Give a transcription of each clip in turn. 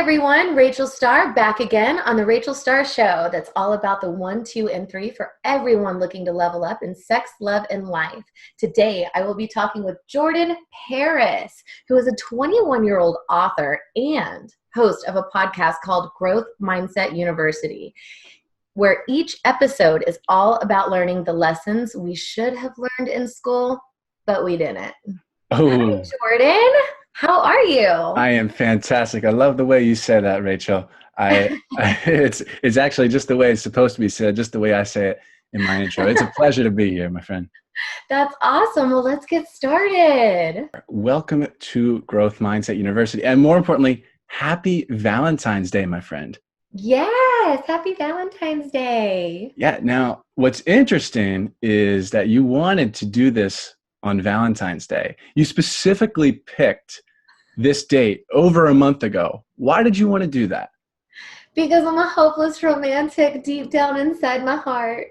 everyone, Rachel Starr back again on the Rachel Starr Show. That's all about the 1, 2, and 3 for everyone looking to level up in sex, love, and life. Today, I will be talking with Jordan Paris, who is a 21-year-old author and host of a podcast called Growth Mindset University, where each episode is all about learning the lessons we should have learned in school, but we didn't. Oh, Hi, Jordan. How are you? I am fantastic. I love the way you said that, Rachel. It's actually just the way it's supposed to be said, just the way I say it in my intro. It's a pleasure to be here, my friend. That's awesome. Well, let's get started. Welcome to Growth Mindset University, and more importantly, happy Valentine's Day, my friend. Yes, happy Valentine's Day. Yeah. Now, what's interesting is that you wanted to do this on Valentine's Day. You specifically picked this date over a month ago. Why did you want to do that? Because I'm a hopeless romantic deep down inside my heart.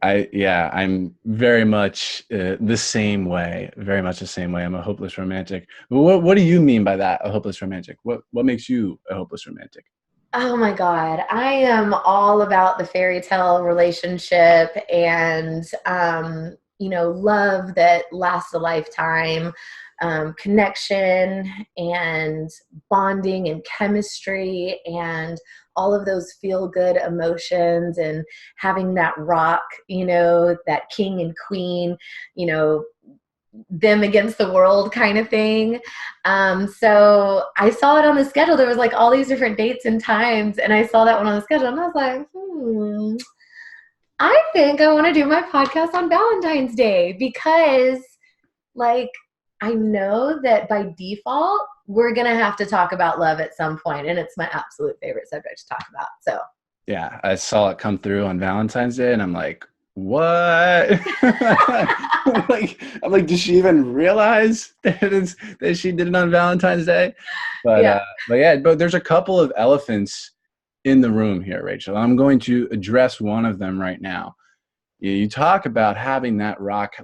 I'm very much the same way. Very much the same way. I'm a hopeless romantic. What do you mean by that? A hopeless romantic? What makes you a hopeless romantic? Oh my God. I am all about the fairy tale relationship and, love that lasts a lifetime, connection and bonding and chemistry and all of those feel-good emotions and having that rock, that king and queen, them against the world kind of thing. So I saw it on the schedule. There was like all these different dates and times, and I saw that one on the schedule, and I was like, I think I want to do my podcast on Valentine's Day because, like, I know that by default, we're going to have to talk about love at some point, and it's my absolute favorite subject to talk about. So, yeah, I saw it come through on Valentine's Day, and I'm like, what? I'm like, does she even realize that she did it on Valentine's Day? yeah. But there's a couple of elephants in the room here, Rachel. I'm going to address one of them right now. You talk about having that rock.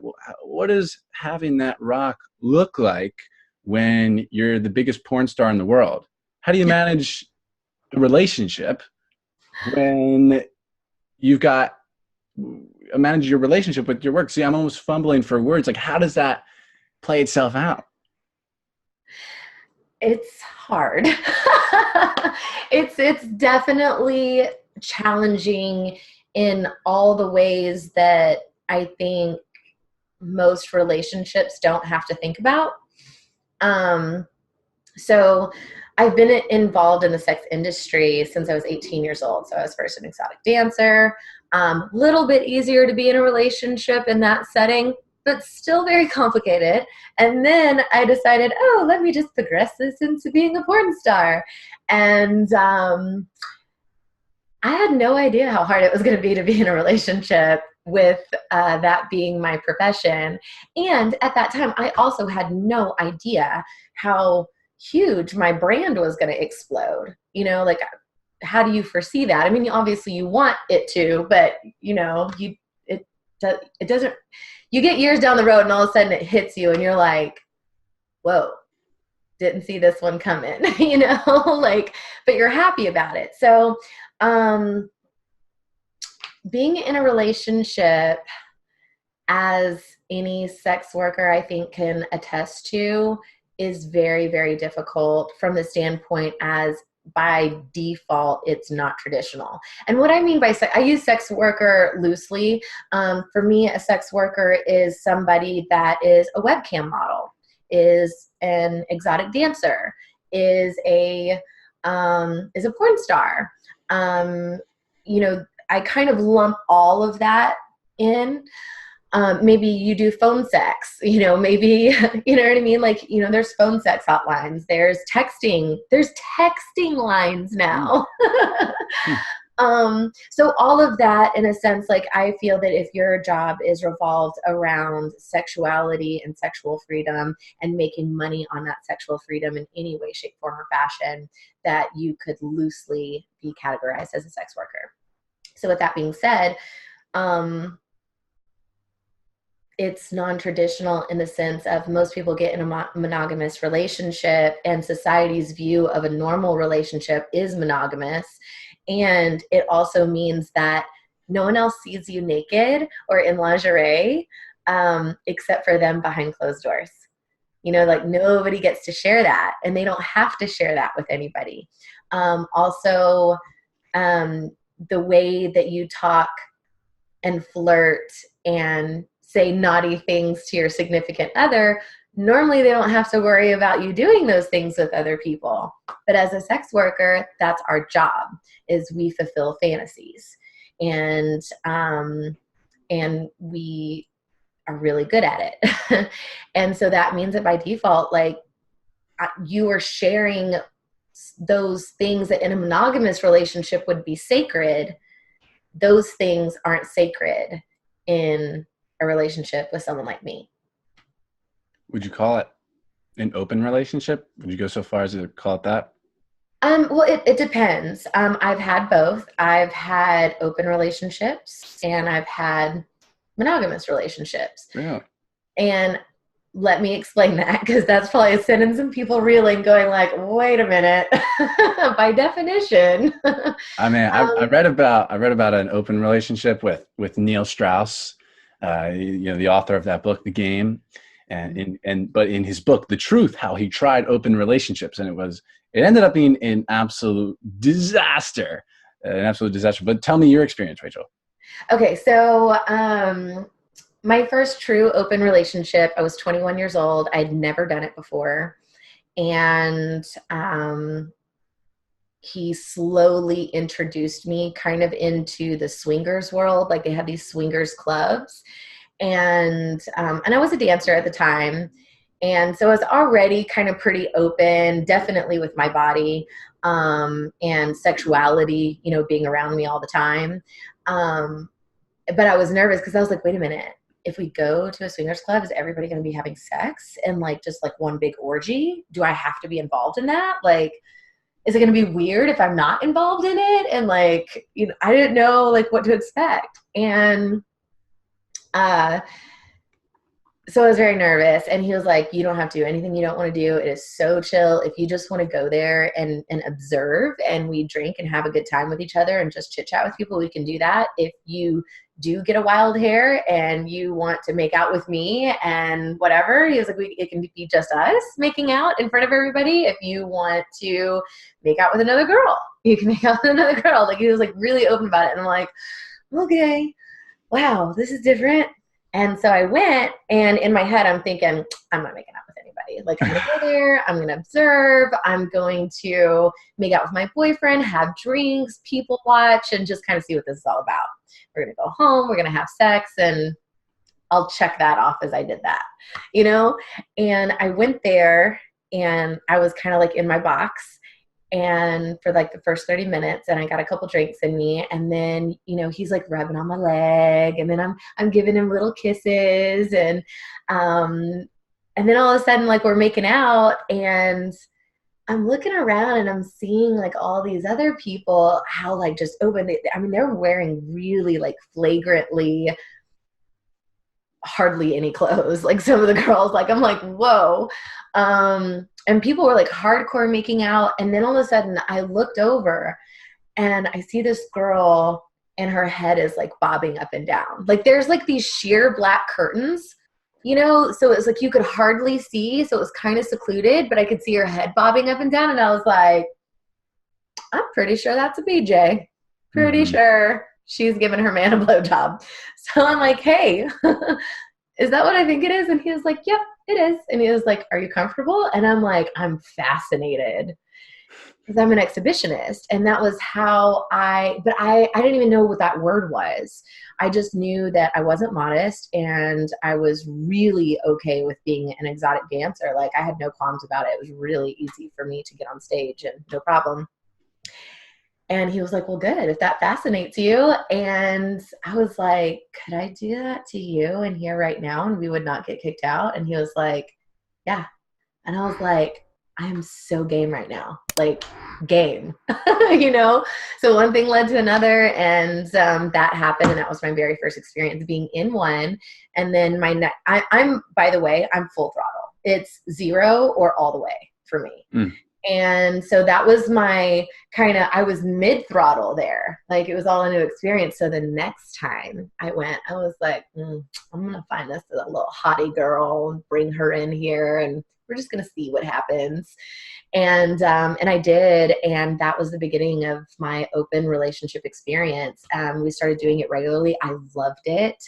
What does having that rock look like when you're the biggest porn star in the world? How do you manage a relationship when you've got manage your relationship with your work? See, I'm almost fumbling for words. Like, how does that play itself out? It's hard. It's definitely challenging in all the ways that I think most relationships don't have to think about. So I've been involved in the sex industry since I was 18 years old. So I was first an exotic dancer. Little bit easier to be in a relationship in that setting, but still very complicated. And then I decided, let me just progress this into being a porn star. And I had no idea how hard it was going to be in a relationship with that being my profession. And at that time, I also had no idea how huge my brand was going to explode. Like, how do you foresee that? I mean, obviously you want it to, but it doesn't. You get years down the road and all of a sudden it hits you and you're like, whoa, didn't see this one coming, but you're happy about it. So, being in a relationship, as any sex worker I think can attest to, is very, very difficult from the standpoint as by default, it's not traditional. And what I mean by I use sex worker loosely. For me, a sex worker is somebody that is a webcam model, is an exotic dancer, is a porn star. I kind of lump all of that in. Maybe you do phone sex, maybe, you know what I mean? Like, there's phone sex hotlines, there's texting lines now. So all of that, in a sense, like, I feel that if your job is revolved around sexuality and sexual freedom and making money on that sexual freedom in any way, shape, form, or fashion, that you could loosely be categorized as a sex worker. So with that being said, it's non-traditional in the sense of most people get in a monogamous relationship, and society's view of a normal relationship is monogamous. And it also means that no one else sees you naked or in lingerie, except for them behind closed doors. Like nobody gets to share that, and they don't have to share that with anybody. Also, the way that you talk and flirt and say naughty things to your significant other, normally they don't have to worry about you doing those things with other people. But as a sex worker, that's our job, is we fulfill fantasies. And we are really good at it. And so that means that by default, like, you are sharing those things that in a monogamous relationship would be sacred. Those things aren't sacred in a relationship with someone like me. Would you call it an open relationship? Would you go so far as to call it that? Well, it depends. I've had both. I've had open relationships and I've had monogamous relationships. Yeah. And let me explain that, because that's probably sending some people reeling, going like, wait a minute. By definition. I mean, I read about an open relationship with Neil Strauss, the author of that book, The Game, but in his book, The Truth, how he tried open relationships, and it ended up being an absolute disaster, But tell me your experience, Rachel. Okay, so my first true open relationship, I was 21 years old. I'd never done it before. And he slowly introduced me kind of into the swingers world. Like, they had these swingers clubs. And I was a dancer at the time. And so I was already kind of pretty open, definitely with my body, and sexuality, being around me all the time. But I was nervous because I was like, wait a minute. If we go to a swingers club, is everybody going to be having sex and like just like one big orgy? Do I have to be involved in that? Like, is it going to be weird if I'm not involved in it? And like, I didn't know like what to expect. And so I was very nervous, and he was like, you don't have to do anything you don't want to do. It is so chill. If you just want to go there and observe, and we drink and have a good time with each other and just chit chat with people, we can do that. If you do get a wild hair and you want to make out with me and whatever, he was like, it can be just us making out in front of everybody. If you want to make out with another girl, you can make out with another girl. Like, he was like really open about it. And I'm like, okay, wow, this is different. And so I went, and in my head, I'm thinking, I'm not making out with anybody. Like, I'm going to go there. I'm going to observe. I'm going to make out with my boyfriend, have drinks, people watch, and just kind of see what this is all about. We're going to go home. We're going to have sex, and I'll check that off as I did that, And I went there, and I was kind of like in my box, and for like the first 30 minutes, and I got a couple drinks in me, and then he's like rubbing on my leg, and then I'm giving him little kisses, and then all of a sudden, like, we're making out, and I'm looking around, and I'm seeing like all these other people, how like just open. I mean, they're wearing really like flagrantly hardly any clothes. Like, some of the girls, like, I'm like, whoa. And people were like hardcore making out. And then all of a sudden I looked over, and I see this girl, and her head is like bobbing up and down. Like, there's like these sheer black curtains, so it was like you could hardly see. So it was kind of secluded, but I could see her head bobbing up and down. And I was like, I'm pretty sure that's a BJ. Pretty sure she's giving her man a blowjob. So I'm like, hey, is that what I think it is? And he was like, yep, it is. And he was like, are you comfortable? And I'm like, I'm fascinated, because I'm an exhibitionist. And that was how I didn't even know what that word was. I just knew that I wasn't modest, and I was really okay with being an exotic dancer. Like, I had no qualms about it. It was really easy for me to get on stage, and no problem. And he was like, well, good, if that fascinates you. And I was like, could I do that to you and here right now, and we would not get kicked out? And he was like, yeah. And I was like, I am so game right now. Like, game, you know? So one thing led to another, and that happened, and that was my very first experience being in one. And then I'm, by the way, I'm full throttle. It's 0 or all the way for me. And so that was my I was mid throttle there. Like it was all a new experience. So the next time I went, I was like, I'm going to find this a little hottie girl and bring her in here, and we're just going to see what happens. And I did. And that was the beginning of my open relationship experience. We started doing it regularly. I loved it.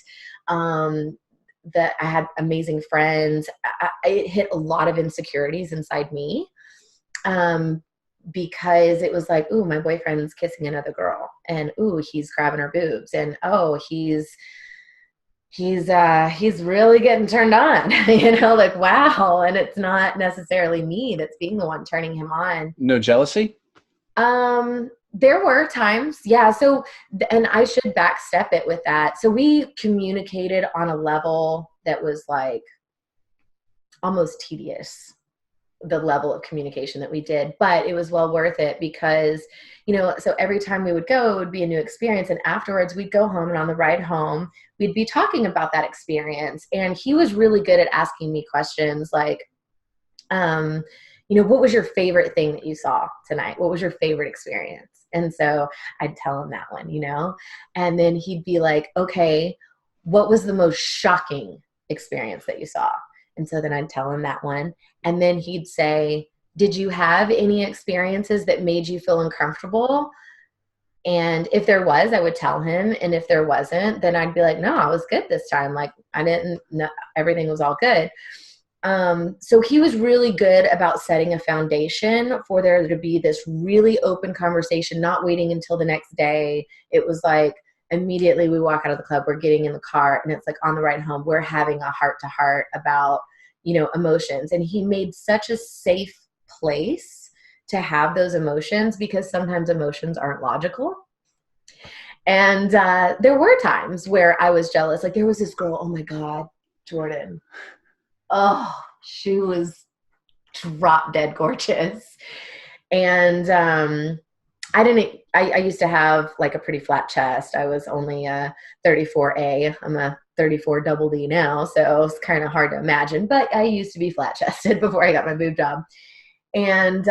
That I had amazing friends. It hit a lot of insecurities inside me. Because it was like, ooh, my boyfriend's kissing another girl, and ooh, he's grabbing her boobs, and oh, he's really getting turned on, like, wow. And it's not necessarily me that's being the one turning him on. No jealousy? There were times, yeah. So, and I should backstep it with that. So we communicated on a level that was like almost tedious, the level of communication that we did, but it was well worth it because, so every time we would go, it would be a new experience. And afterwards we'd go home, and on the ride home, we'd be talking about that experience. And he was really good at asking me questions like, what was your favorite thing that you saw tonight? What was your favorite experience? And so I'd tell him that one, and then he'd be like, okay, what was the most shocking experience that you saw? And so then I'd tell him that one. And then he'd say, did you have any experiences that made you feel uncomfortable? And if there was, I would tell him. And if there wasn't, then I'd be like, no, I was good this time. Like I didn't know, everything was all good. So he was really good about setting a foundation for there to be this really open conversation, not waiting until the next day. It was like, immediately we walk out of the club, we're getting in the car, and it's like on the ride home, we're having a heart to heart about, emotions. And he made such a safe place to have those emotions, because sometimes emotions aren't logical. And there were times where I was jealous. Like there was this girl, oh my God, Jordan. Oh, she was drop dead gorgeous. And I used to have like a pretty flat chest. I was only a 34A. I'm a 34 double D now. So it's kind of hard to imagine, but I used to be flat chested before I got my boob job. And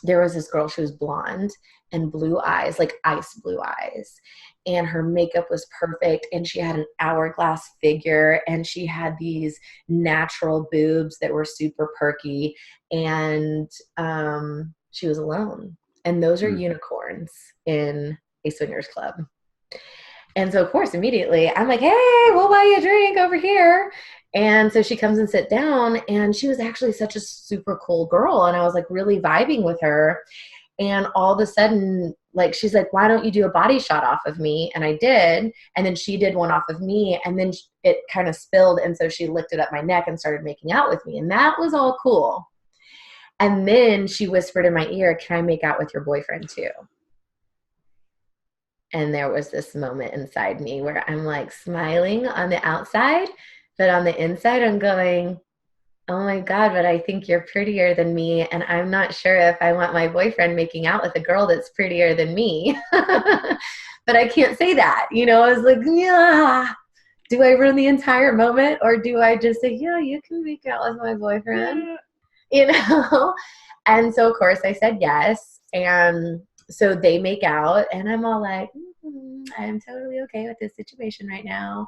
there was this girl, she was blonde and blue eyes, like ice blue eyes. And her makeup was perfect. And she had an hourglass figure, and she had these natural boobs that were super perky. And she was alone. And those are unicorns in a swingers club. And so, of course, immediately I'm like, hey, we'll buy you a drink over here. And so she comes and sit down, and she was actually such a super cool girl. And I was like really vibing with her. And all of a sudden, like, she's like, why don't you do a body shot off of me? And I did. And then she did one off of me, and then it kind of spilled. And so she licked it up my neck and started making out with me. And that was all cool. And then she whispered in my ear, can I make out with your boyfriend too? And there was this moment inside me where I'm like smiling on the outside, but on the inside I'm going, oh my God, but I think you're prettier than me. And I'm not sure if I want my boyfriend making out with a girl that's prettier than me. But I can't say that. I was like, yeah. Do I ruin the entire moment, or do I just say, yeah, you can make out with my boyfriend? And so of course I said yes. And so they make out, and I'm all like, I'm totally okay with this situation right now.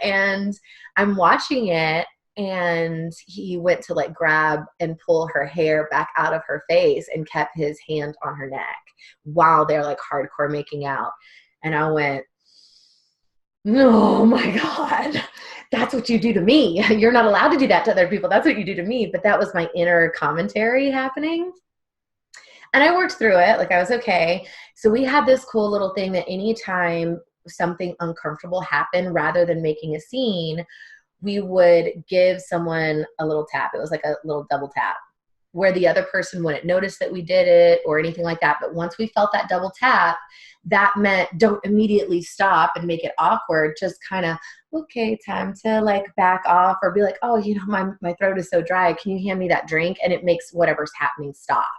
And I'm watching it, and he went to like grab and pull her hair back out of her face and kept his hand on her neck while they're like hardcore making out. And I went, oh my God, that's what you do to me. You're not allowed to do that to other people. That's what you do to me. But that was my inner commentary happening. And I worked through it. Like I was okay. So we had this cool little thing that anytime something uncomfortable happened, rather than making a scene, we would give someone a little tap. It was like a little double tap where the other person wouldn't notice that we did it or anything like that. But once we felt that double tap, that meant don't immediately stop and make it awkward. Just kind of, okay, time to like back off, or be like, oh, my throat is so dry. Can you hand me that drink? And it makes whatever's happening stop.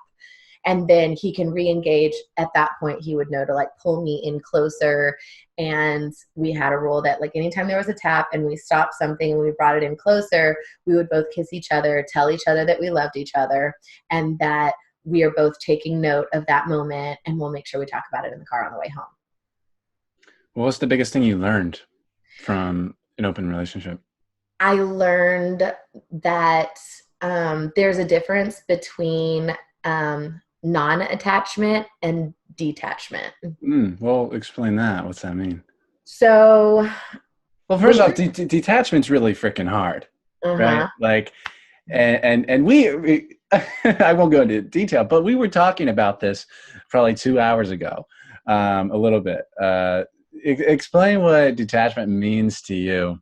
And then he can re-engage. At that point, he would know to like pull me in closer. And we had a rule that like anytime there was a tap and we stopped something and we brought it in closer, we would both kiss each other, tell each other that we loved each other, and that we are both taking note of that moment, and we'll make sure we talk about it in the car on the way home. What's the biggest thing you learned from an open relationship? I learned that there's a difference between non-attachment and detachment. Well, explain that. What's that mean? So, well, first off, detachment's really freaking hard, right? Like, and we I won't go into detail, but we were talking about this probably 2 hours ago, a little bit. Explain what detachment means to you.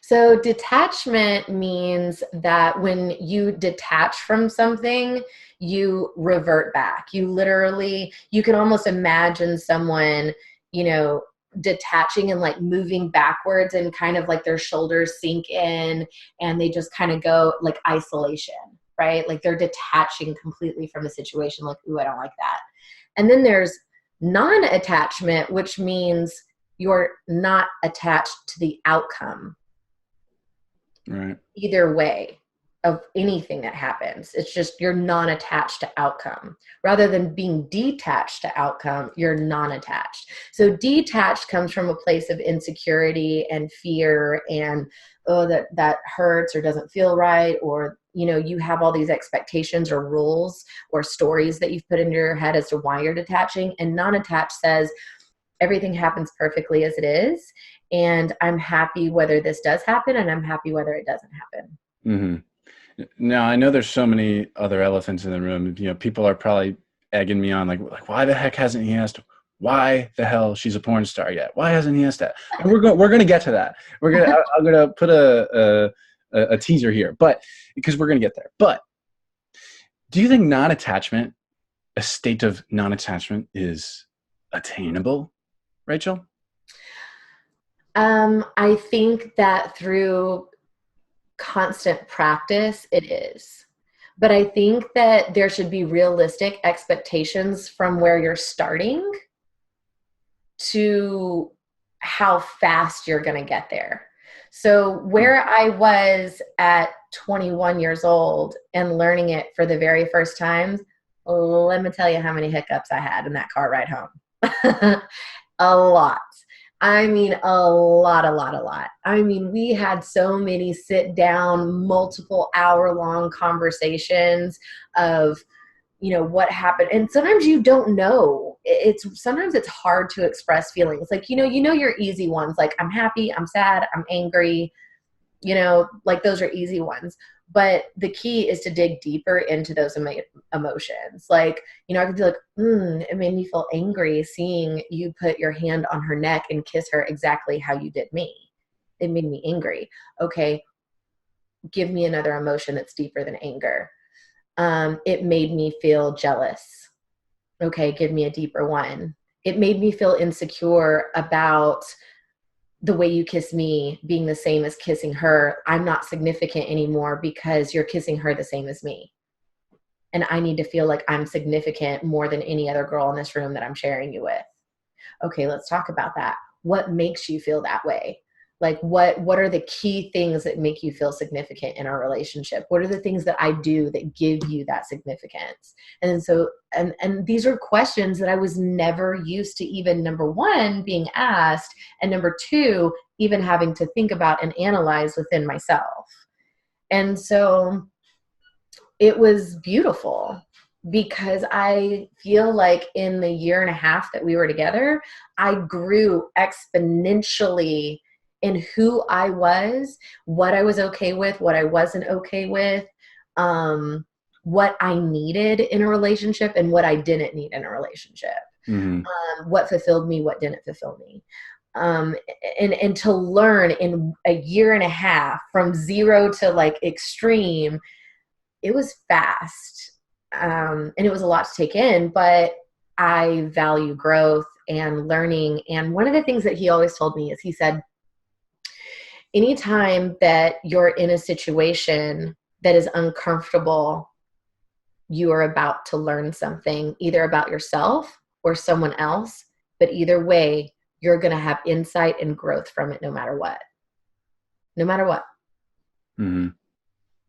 So detachment means that when you detach from something, you revert back. You literally, you can almost imagine someone, detaching and like moving backwards, and kind of like their shoulders sink in and they just kind of go like isolation, right? Like they're detaching completely from the situation. Like, ooh, I don't like that. And then there's non-attachment, which means you're not attached to the outcome. Right. Either way of anything that happens. It's just you're non-attached to outcome. Rather than being detached to outcome, you're non-attached. So detached comes from a place of insecurity and fear and, oh, that hurts or doesn't feel right, or you have all these expectations or rules or stories that you've put into your head as to why you're detaching. And non-attached says everything happens perfectly as it is, and I'm happy whether this does happen, and I'm happy whether it doesn't happen. Mm-hmm. Now, I know there's so many other elephants in the room. People are probably egging me on, like why the heck hasn't he asked why the hell she's a porn star yet? Why hasn't he asked that? And we're going to get to that. I'm going to put a teaser here, but because we're going to get there. But do you think non-attachment, a state of non-attachment, is attainable, Rachel? I think that through constant practice, it is. But I think that there should be realistic expectations from where you're starting to how fast you're going to get there. So where I was at 21 years old and learning it for the very first time, let me tell you how many hiccups I had in that car ride home. A lot. I mean, a lot. I mean, we had so many sit down, multiple hour-long conversations of, what happened. And sometimes you don't know. Sometimes it's hard to express feelings. Like, your easy ones. Like, I'm happy, I'm sad, I'm angry, like those are easy ones. But the key is to dig deeper into those emotions. Like, I could be like, it made me feel angry seeing you put your hand on her neck and kiss her exactly how you did me. It made me angry. Okay, give me another emotion that's deeper than anger. It made me feel jealous. Okay, give me a deeper one. It made me feel insecure about the way you kiss me being the same as kissing her. I'm not significant anymore because you're kissing her the same as me. And I need to feel like I'm significant more than any other girl in this room that I'm sharing you with. Okay, let's talk about that. What makes you feel that way? Like what are the key things that make you feel significant in our relationship? What are the things that I do that give you that significance? And so, and these are questions that I was never used to, even number one, being asked, and number two, even having to think about and analyze within myself. And so it was beautiful, because I feel like in the year and a half that we were together, I grew exponentially in who I was, what I was okay with, what I wasn't okay with, what I needed in a relationship and what I didn't need in a relationship, what fulfilled me, what didn't fulfill me. And to learn in a year and a half from zero to like extreme, it was fast. And it was a lot to take in, but I value growth and learning. And one of the things that he always told me is, he said, anytime that you're in a situation that is uncomfortable, you are about to learn something either about yourself or someone else, but either way, you're going to have insight and growth from it no matter what. No matter what. Mm-hmm.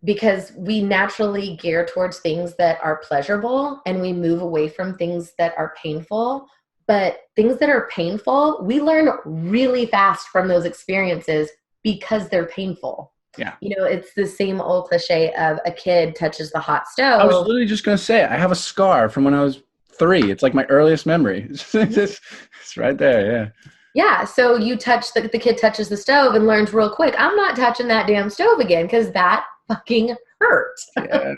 Because we naturally gear towards things that are pleasurable and we move away from things that are painful. But things that are painful, we learn really fast from those experiences because they're painful. Yeah. You know, it's the same old cliche of a kid touches the hot I was stove. literally just going to say, I have a scar from when I was 3. It's like my earliest memory. It's right there. Yeah. Yeah, so you touch the kid touches the stove and learns real quick, I'm not touching that damn stove again because that fucking hurt. Yeah.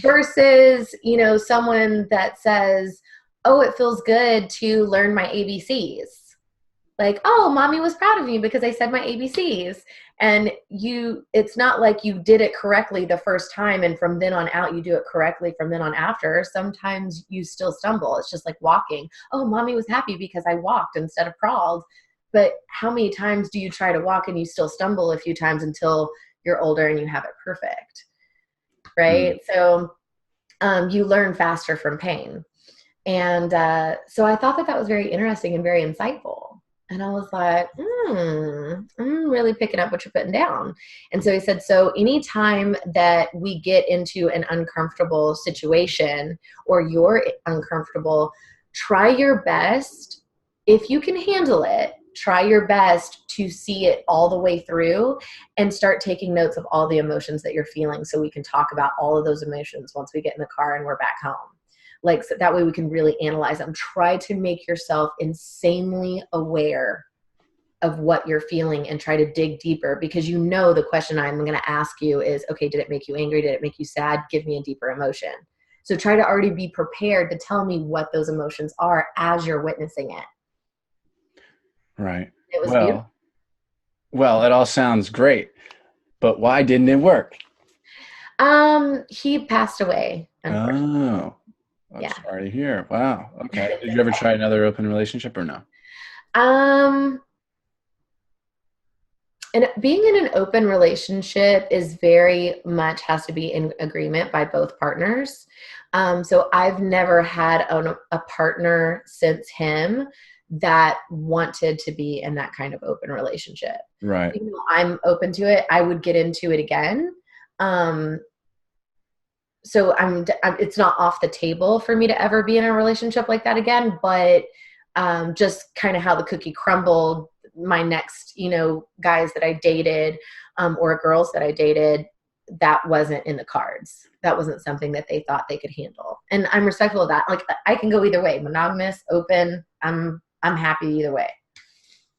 Versus, you know, someone that says, oh, it feels good to learn my ABCs. Like, oh, mommy was proud of me because I said my ABCs. And it's not like you did it correctly the first time and from then on out you do it correctly from then on after. Sometimes you still stumble. It's just like walking. Oh, mommy was happy because I walked instead of crawled. But how many times do you try to walk and you still stumble a few times until you're older and you have it perfect? Right? So you learn faster from pain. And so I thought that was very interesting and very insightful. And I was like, I'm really picking up what you're putting down. And so he said, so anytime that we get into an uncomfortable situation or you're uncomfortable, try your best. If you can handle it, try your best to see it all the way through and start taking notes of all the emotions that you're feeling so we can talk about all of those emotions once we get in the car and we're back home. Like, so that way we can really analyze them. Try to make yourself insanely aware of what you're feeling and try to dig deeper, because you know the question I'm going to ask you is, okay, did it make you angry? Did it make you sad? Give me a deeper emotion. So try to already be prepared to tell me what those emotions are as you're witnessing it. Right. It was beautiful. Well, it all sounds great, but why didn't it work? He passed away, unfortunately. Oh, I'm Yeah. sorry to hear. Wow. Okay. Did you ever try another open relationship or no? Um, and being in an open relationship is very much has to be in agreement by both partners. So I've never had a partner since him that wanted to be in that kind of open relationship. Right. Even though I'm open to it, I would get into it again. So it's not off the table for me to ever be in a relationship like that again, but just kind of how the cookie crumbled, my next, guys that I dated or girls that I dated, that wasn't in the cards. That wasn't something that they thought they could handle. And I'm respectful of that. Like, I can go either way, monogamous, open. I'm happy either way.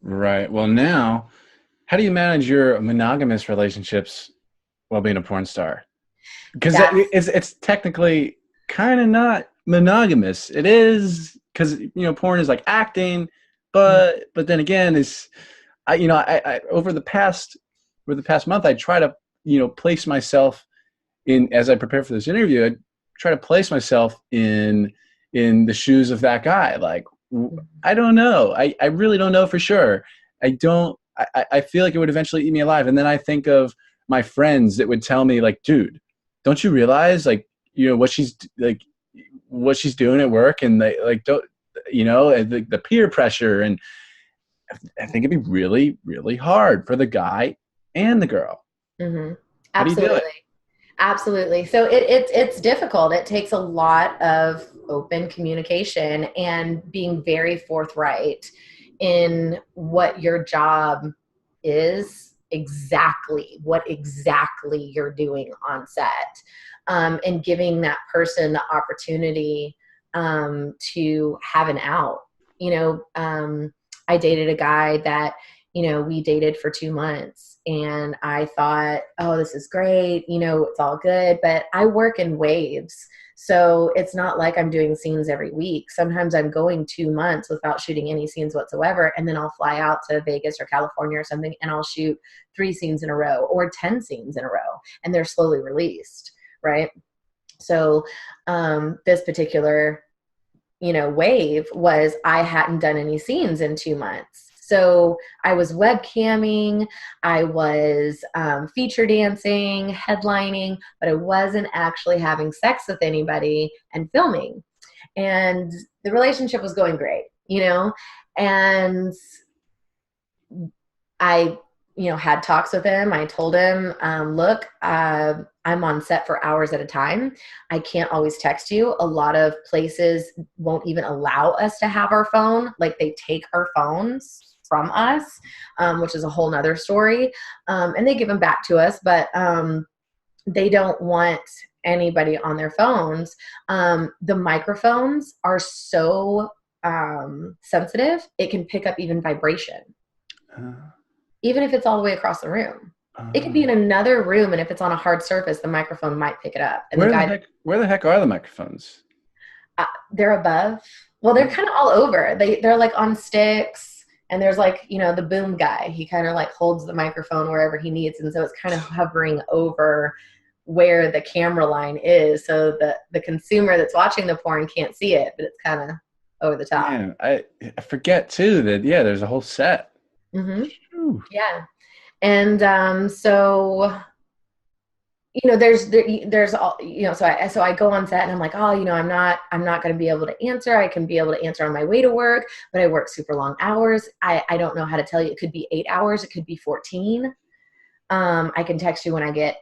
Right. Well, now, how do you manage your monogamous relationships while being a porn star? Because it's technically kind of not monogamous. It is, because porn is like acting, but then again, I over the past month, I try to place myself in, as I prepare for this interview, I try to place myself in the shoes of that guy. Like, I don't know. I really don't know for sure. I feel like it would eventually eat me alive. And then I think of my friends that would tell me, like, dude, don't you realize, like, what she's doing at work, and they like, don't, the peer pressure. And I think it'd be really, really hard for the guy and the girl. Mm-hmm. How do you do it? Absolutely. So it's difficult. It takes a lot of open communication and being very forthright in what your job is, what exactly you're doing on set, and giving that person the opportunity to have an out. I dated a guy that, we dated for 2 months and I thought, oh, this is great. It's all good, but I work in waves. So it's not like I'm doing scenes every week. Sometimes I'm going 2 months without shooting any scenes whatsoever. And then I'll fly out to Vegas or California or something and I'll shoot 3 scenes in a row or 10 scenes in a row, and they're slowly released. Right. So this particular wave was I hadn't done any scenes in 2 months. So I was webcamming, I was feature dancing, headlining, but I wasn't actually having sex with anybody and filming. And the relationship was going great, and I, had talks with him. I told him, look, I'm on set for hours at a time. I can't always text you. A lot of places won't even allow us to have our phone. Like they take our phones from us, which is a whole nother story. And they give them back to us, but they don't want anybody on their phones. The microphones are so sensitive, it can pick up even vibration. Even if it's all the way across the room. It could be in another room, and if it's on a hard surface, the microphone might pick it up. And where the heck are the microphones? They're above. Well, they're kind of all over. They're like on sticks, and there's like, the boom guy. He kind of like holds the microphone wherever he needs, and so it's kind of hovering over where the camera line is, so the consumer that's watching the porn can't see it, but it's kind of over the top. Man, I forget too that there's a whole set. Mm-hmm. Yeah. And so there's all, so I go on set and I'm like, oh, I'm not going to be able to answer. I can be able to answer on my way to work, but I work super long hours. I don't know how to tell you. It could be 8 hours. It could be 14. I can text you when I get,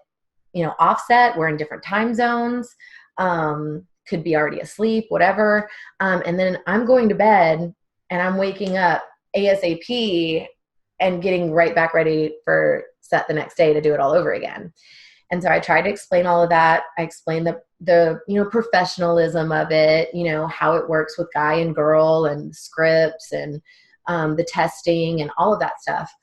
offset. We're in different time zones. Could be already asleep, whatever. And then I'm going to bed and I'm waking up ASAP and getting right back ready for set the next day to do it all over again. And so I tried to explain all of that. I explained the professionalism of it, how it works with guy and girl and scripts and the testing and all of that stuff.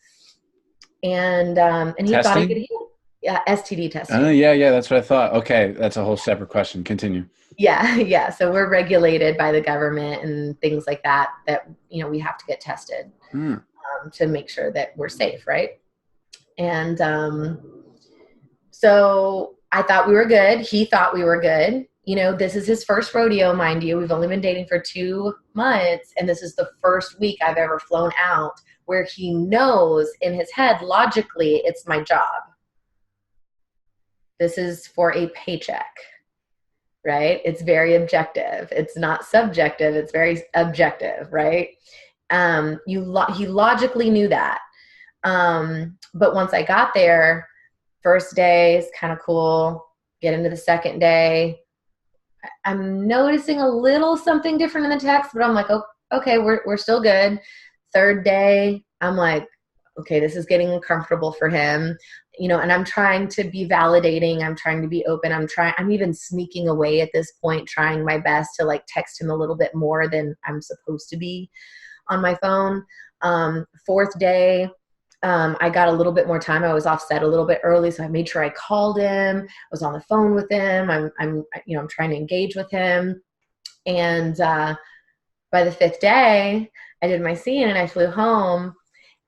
And he testing? thought I could heal. Yeah, STD testing. Yeah, that's what I thought. Okay, that's a whole separate question. Continue. Yeah. So we're regulated by the government and things like that, we have to get tested to make sure that we're safe, right? And so I thought we were good. He thought we were good. This is his first rodeo, mind you. We've only been dating for 2 months, and this is the first week I've ever flown out where he knows in his head, logically, it's my job. This is for a paycheck, right? It's very objective. It's not subjective. It's very objective, right? He logically knew that. But once I got there, first day is kind of cool. Get into the second day. I'm noticing a little something different in the text, but I'm like, oh, okay, we're still good. Third day, I'm like, okay, this is getting uncomfortable for him, and I'm trying to be validating. I'm trying to be open. I'm even sneaking away at this point, trying my best to like text him a little bit more than I'm supposed to be on my phone. Fourth day, I got a little bit more time. I was offset a little bit early, so I made sure I called him. I was on the phone with him. I'm trying to engage with him. And by the fifth day, I did my scene and I flew home.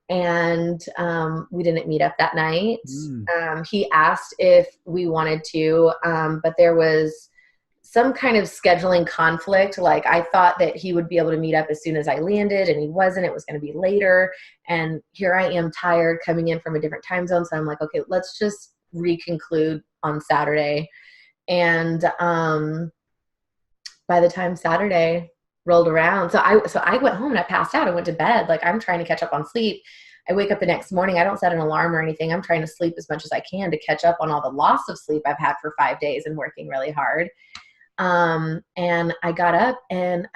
And we didn't meet up that night. He asked if we wanted to, but there was some kind of scheduling conflict. Like I thought that he would be able to meet up as soon as I landed, and he wasn't. It was going to be later. And here I am tired coming in from a different time zone. So I'm like, okay, let's just reconclude on Saturday. And by the time Saturday rolled around, so I went home and I passed out. I went to bed. Like I'm trying to catch up on sleep. I wake up the next morning. I don't set an alarm or anything. I'm trying to sleep as much as I can to catch up on all the loss of sleep I've had for 5 days and working really hard. And I got up and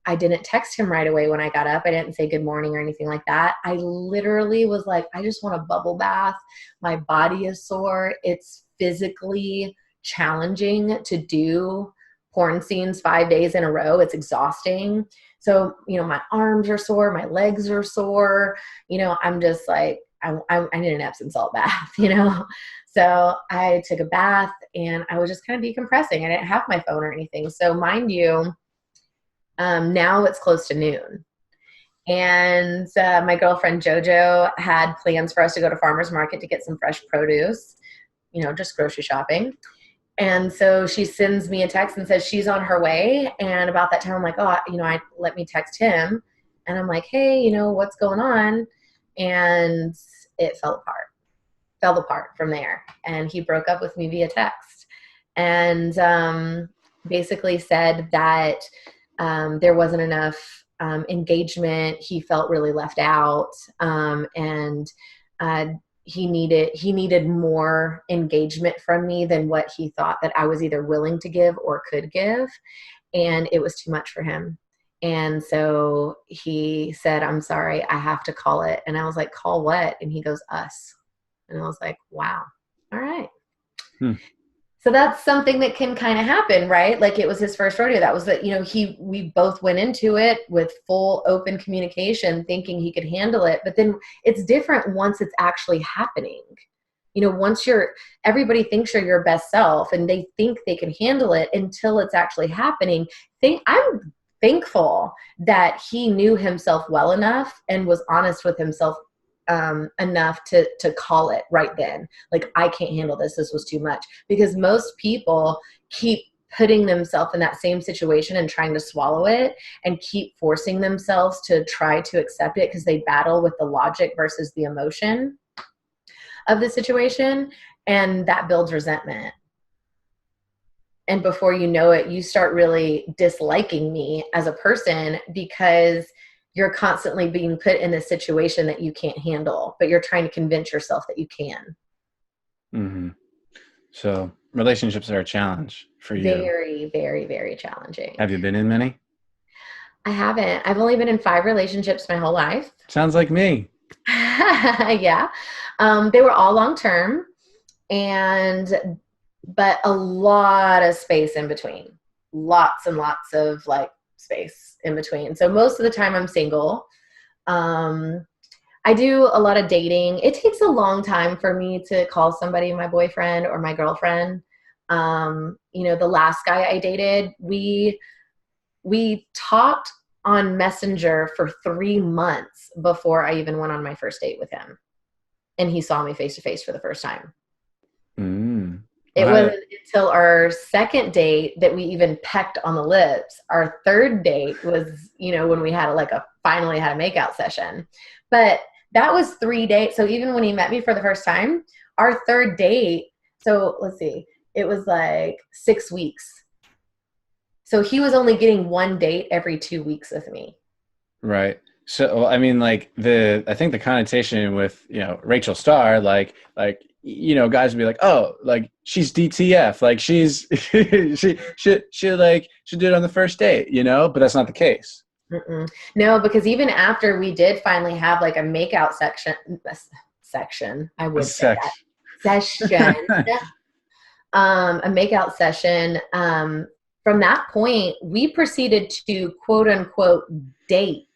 I didn't text him right away when I got up. I didn't say good morning or anything like that. I literally was like, I just want a bubble bath. My body is sore. It's physically challenging to do porn scenes 5 days in a row. It's exhausting. So, my arms are sore, my legs are sore, I'm just like, I need an Epsom salt bath, So I took a bath and I was just kind of decompressing. I didn't have my phone or anything. So mind you, now it's close to noon. And my girlfriend JoJo had plans for us to go to farmer's market to get some fresh produce, just grocery shopping. And so she sends me a text and says she's on her way. And about that time, I'm like, oh, let me text him. And I'm like, hey, what's going on? And it fell apart from there. And he broke up with me via text and basically said that there wasn't enough engagement. He felt really left out, and he needed more engagement from me than what he thought that I was either willing to give or could give, and it was too much for him. And so he said, I'm sorry, I have to call it. And I was like, call what? And he goes, us. And I was like, wow, all right. So that's something that can kind of happen, right? Like, it was his first rodeo. That was that, we both went into it with full open communication, thinking he could handle it. But then it's different once it's actually happening. Once everybody thinks you're your best self and they think they can handle it until it's actually happening. I'm thankful that he knew himself well enough and was honest with himself enough to call it right then. Like, I can't handle this. This was too much. Because most people keep putting themselves in that same situation and trying to swallow it and keep forcing themselves to try to accept it because they battle with the logic versus the emotion of the situation. And that builds resentment. And before you know it, you start really disliking me as a person because you're constantly being put in a situation that you can't handle, but you're trying to convince yourself that you can. Mm-hmm. So relationships are a challenge for you. Very, very, very challenging. Have you been in many? I haven't. I've only been in 5 relationships my whole life. Sounds like me. Yeah. They were all long-term, but a lot of space in between. Lots and lots of space in between. So most of the time I'm single. I do a lot of dating. It takes a long time for me to call somebody my boyfriend or my girlfriend. The last guy I dated, we talked on Messenger for 3 months before I even went on my first date with him. And he saw me face to face for the first time. It wasn't until our second date that we even pecked on the lips. Our third date was, when we had finally had a makeout session. But that was 3 days. So even when he met me for the first time, our third date, so let's see, it was 6 weeks. So he was only getting 1 date every 2 weeks with me. Right. So, I mean, I think the connotation with, Rachel Starr, guys would be like, oh, she's DTF, she's, she did it on the first date, but that's not the case. Mm-mm. No, because even after we did finally have a makeout section, I would say that. Session, a makeout session. From that point, we proceeded to quote unquote date,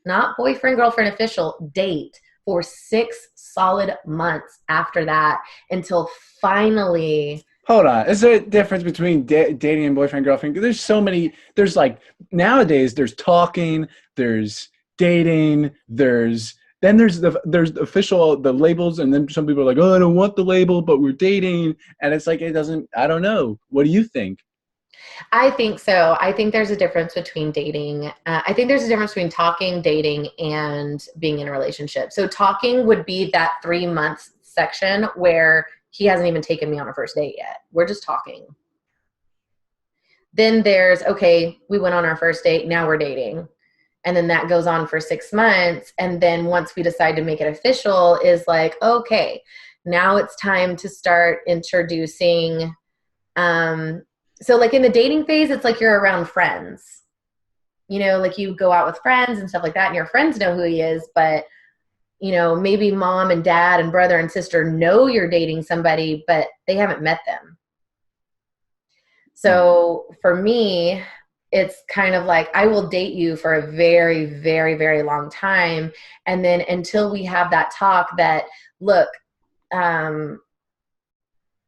not boyfriend, girlfriend, official, date for 6 solid months after that until finally. Hold on. Is there a difference between dating and boyfriend, girlfriend? There's so many. There's nowadays there's talking, there's dating, there's official, the labels. And then some people are like, oh, I don't want the label, but we're dating. And it's it doesn't, I don't know. What do you think? I think so. I think there's a difference between dating. I think there's a difference between talking, dating, and being in a relationship. So talking would be that 3 months section where he hasn't even taken me on a first date yet. We're just talking. Then there's, okay, we went on our first date. Now we're dating. And then that goes on for 6 months. And then once we decide to make it official is okay, now it's time to start introducing, so in the dating phase, it's you're around friends, you go out with friends and stuff like that, and your friends know who he is, but maybe mom and dad and brother and sister know you're dating somebody, but they haven't met them. So for me, it's kind of I will date you for a very, very, very long time. And then until we have that talk that, look,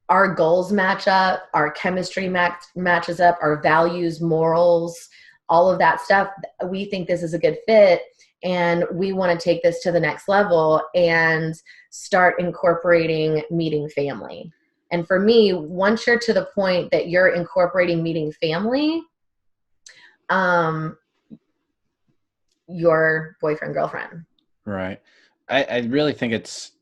our goals match up, our chemistry matches up, our values, morals, all of that stuff. We think this is a good fit, and we want to take this to the next level and start incorporating meeting family. And for me, once you're to the point that you're incorporating meeting family, your boyfriend, girlfriend. Right. I really think it's,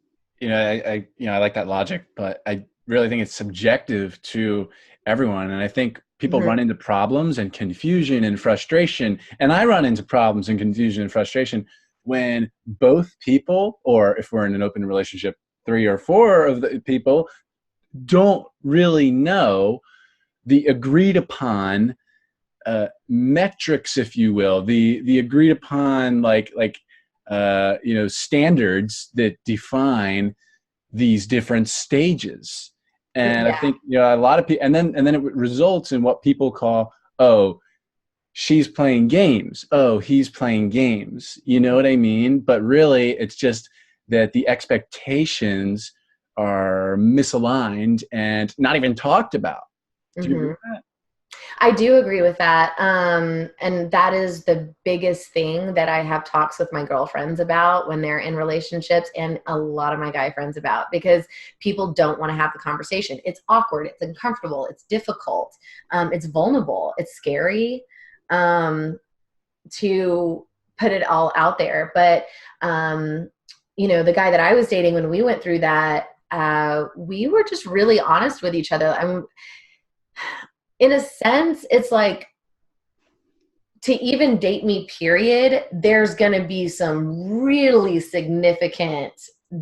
I like that logic, but I really think it's subjective to everyone. And I think people Hmm. run into problems and confusion and frustration. And I run into problems and confusion and frustration when both people, or if we're in an open relationship, three or four of the people don't really know the agreed upon metrics, if you will, the agreed upon standards that define these different stages. And I Yeah. think a lot of people, and then it results in what people call, oh, she's playing games, oh, he's playing games. You know what I mean? But really, it's just that the expectations are misaligned and not even talked about. Do you agree Hmm. with that? I do agree with that. And that is the biggest thing that I have talks with my girlfriends about when they're in relationships, and a lot of my guy friends about, because people don't want to have the conversation. It's awkward. It's uncomfortable. It's difficult. It's vulnerable. It's scary to put it all out there. But, the guy that I was dating, when we went through that, we were just really honest with each other. In a sense, it's like, to even date me, period, there's going to be some really significant,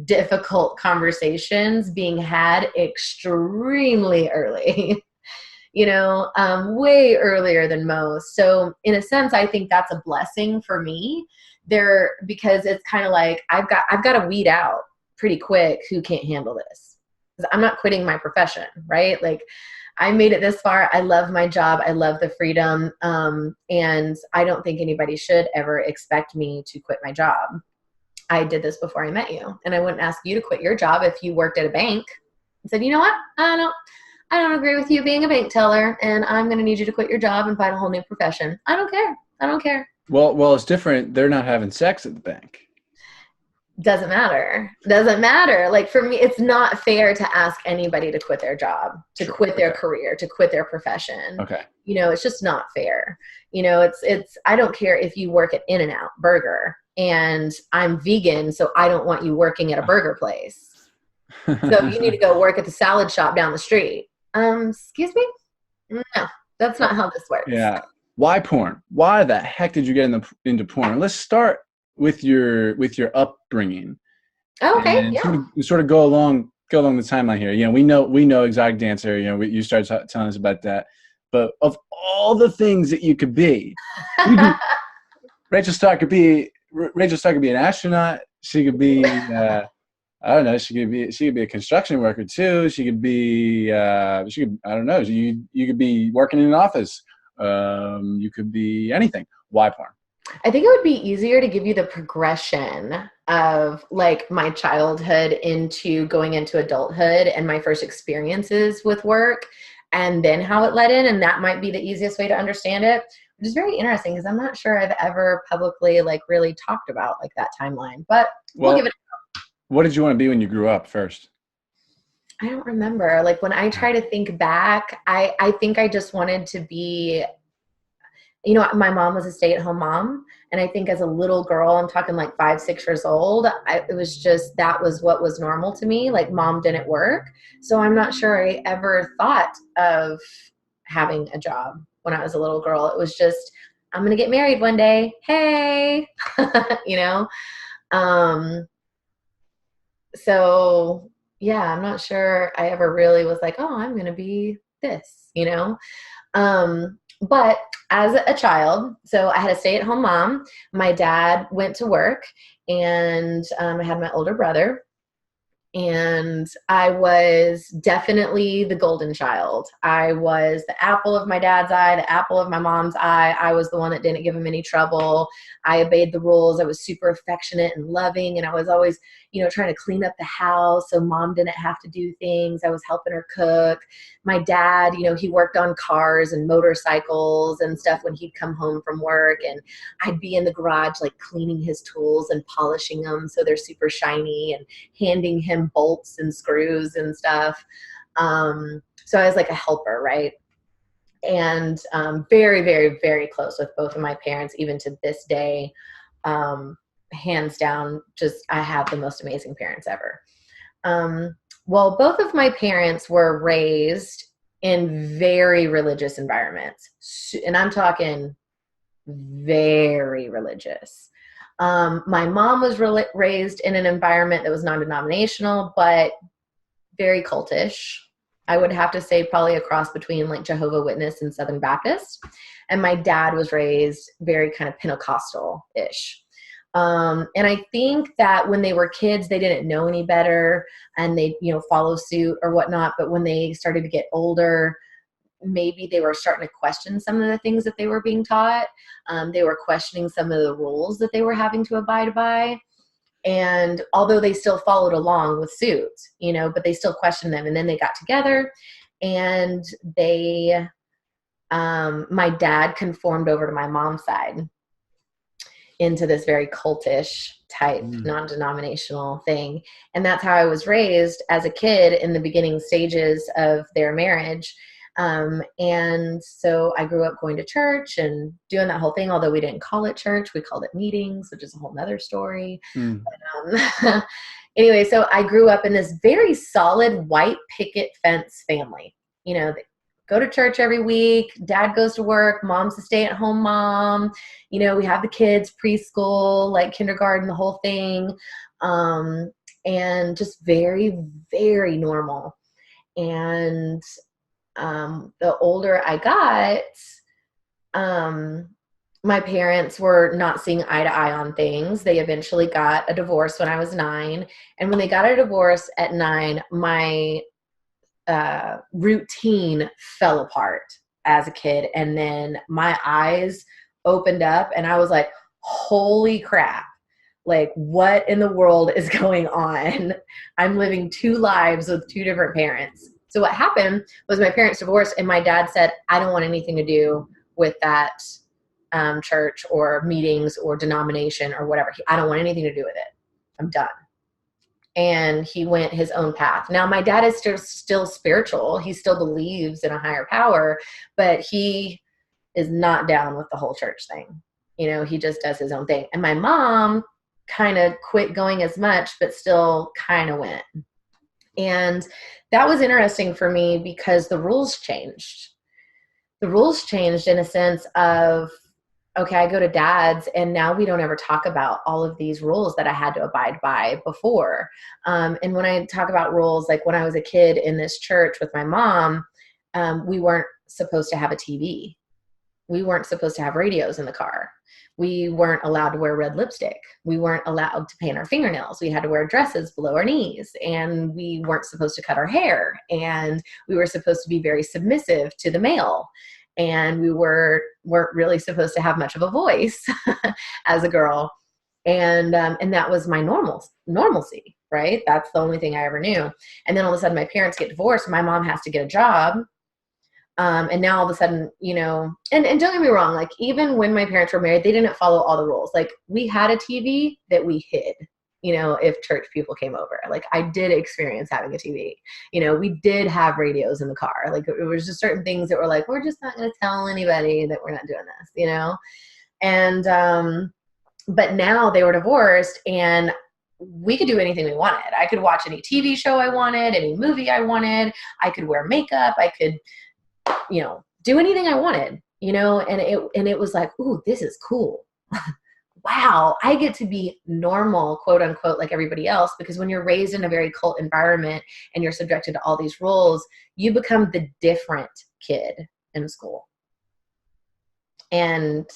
difficult conversations being had extremely early, way earlier than most. So in a sense, I think that's a blessing for me there, because it's kind of like, I've got to weed out pretty quick who can't handle this. 'Cause I'm not quitting my profession, right? Like, I made it this far. I love my job. I love the freedom. And I don't think anybody should ever expect me to quit my job. I did this before I met you, and I wouldn't ask you to quit your job if you worked at a bank and said, you know what? I don't agree with you being a bank teller, and I'm going to need you to quit your job and find a whole new profession. I don't care. I don't care. Well, it's different. They're not having sex at the bank. Doesn't matter. Like, for me, it's not fair to ask anybody to quit their job, to Sure. quit their Okay. career, to quit their profession. Okay. It's just not fair. It's I don't care if you work at In-N-Out Burger and I'm vegan, so I don't want you working at a burger place. So you need to go work at the salad shop down the street. Excuse me? No, that's not how this works. Yeah. Why porn? Why the heck did you get into porn? Let's start with your upbringing Oh, okay, and yeah. sort of go along the timeline here. We know exact answer. You started telling us about that, but of all the things that you could be, you could, Rachel Starr could be an astronaut. She could be I don't know. She could be a construction worker too. She could be I don't know. You could be working in an office. You could be anything. Why porn? I think it would be easier to give you the progression of, like, my childhood into going into adulthood and my first experiences with work, and then how it led in. And that might be the easiest way to understand it, which is very interesting because I'm not sure I've ever publicly, like, really talked about, like, that timeline, but we'll give Well, it. what did you want to be when you grew up first? I don't remember. Like, when I try to think back, I think I just wanted to be, my mom was a stay-at-home mom. And I think as a little girl, I'm talking like 5, 6 years old, it was just, that was what was normal to me. Like, mom didn't work. So I'm not sure I ever thought of having a job when I was a little girl. It was just, I'm going to get married one day. Hey, you know? Um, so yeah, I'm not sure I ever really was like, oh, I'm going to be this. But as a child, so I had a stay-at-home mom. My dad went to work, and I had my older brother. And I was definitely the golden child. I was the apple of my dad's eye, the apple of my mom's eye. I was the one that didn't give him any trouble. I obeyed the rules. I was super affectionate and loving, and I was always, trying to clean up the house so mom didn't have to do things. I was helping her cook. My dad, he worked on cars and motorcycles and stuff when he'd come home from work, and I'd be in the garage, like, cleaning his tools and polishing them so they're super shiny, and handing him bolts and screws and stuff. So I was like a helper, right? And very, very, very close with both of my parents, even to this day. hands down, just I have the most amazing parents ever. Well, both of my parents were raised in very religious environments, and I'm talking very religious. My mom was raised in an environment that was non-denominational, but very cultish. I would have to say probably a cross between like Jehovah's Witness and Southern Baptist. And my dad was raised very kind of Pentecostal-ish. And I think that when they were kids, they didn't know any better and they, follow suit or whatnot. But when they started to get older, maybe they were starting to question some of the things that they were being taught. They were questioning some of the rules that they were having to abide by. And although they still followed along with suit, but they still questioned them. And then they got together and my dad conformed over to my mom's side into this very cultish type, non-denominational thing. And that's how I was raised as a kid in the beginning stages of their marriage. And so I grew up going to church and doing that whole thing, although we didn't call it church, we called it meetings, which is a whole nother story. But, anyway, so I grew up in this very solid white picket fence family. They go to church every week. Dad goes to work. Mom's a stay-at-home mom. We have the kids, preschool, like kindergarten, the whole thing. And just very, very normal. And the older I got, my parents were not seeing eye to eye on things. They eventually got a divorce when I was 9. And when they got a divorce at 9, my routine fell apart as a kid. And then my eyes opened up and I was like, holy crap. Like, what in the world is going on? I'm living 2 lives with 2 different parents. So what happened was my parents divorced and my dad said, I don't want anything to do with that church or meetings or denomination or whatever. I don't want anything to do with it. I'm done. And he went his own path. Now, my dad is still spiritual. He still believes in a higher power, but he is not down with the whole church thing. He just does his own thing. And my mom kind of quit going as much, but still kind of went. And that was interesting for me because the rules changed. The rules changed in a sense of, okay, I go to dad's and now we don't ever talk about all of these rules that I had to abide by before. And when I talk about rules, like when I was a kid in this church with my mom, we weren't supposed to have a TV. We weren't supposed to have radios in the car. We weren't allowed to wear red lipstick. We weren't allowed to paint our fingernails. We had to wear dresses below our knees, and we weren't supposed to cut our hair. And we were supposed to be very submissive to the male. And we weren't really supposed to have much of a voice as a girl. And that was my normalcy, right? That's the only thing I ever knew. And then all of a sudden my parents get divorced. My mom has to get a job. And now all of a sudden, and don't get me wrong, like even when my parents were married, they didn't follow all the rules. Like we had a TV that we hid, if church people came over. Like I did experience having a TV, we did have radios in the car. Like it was just certain things that were like, we're just not going to tell anybody that we're not doing this, and, but now they were divorced and we could do anything we wanted. I could watch any TV show I wanted, any movie I wanted. I could wear makeup. I could, do anything I wanted, and it was like, ooh, this is cool. Wow, I get to be normal, quote unquote, like everybody else, because when you're raised in a very cult environment and you're subjected to all these rules, you become the different kid in school. And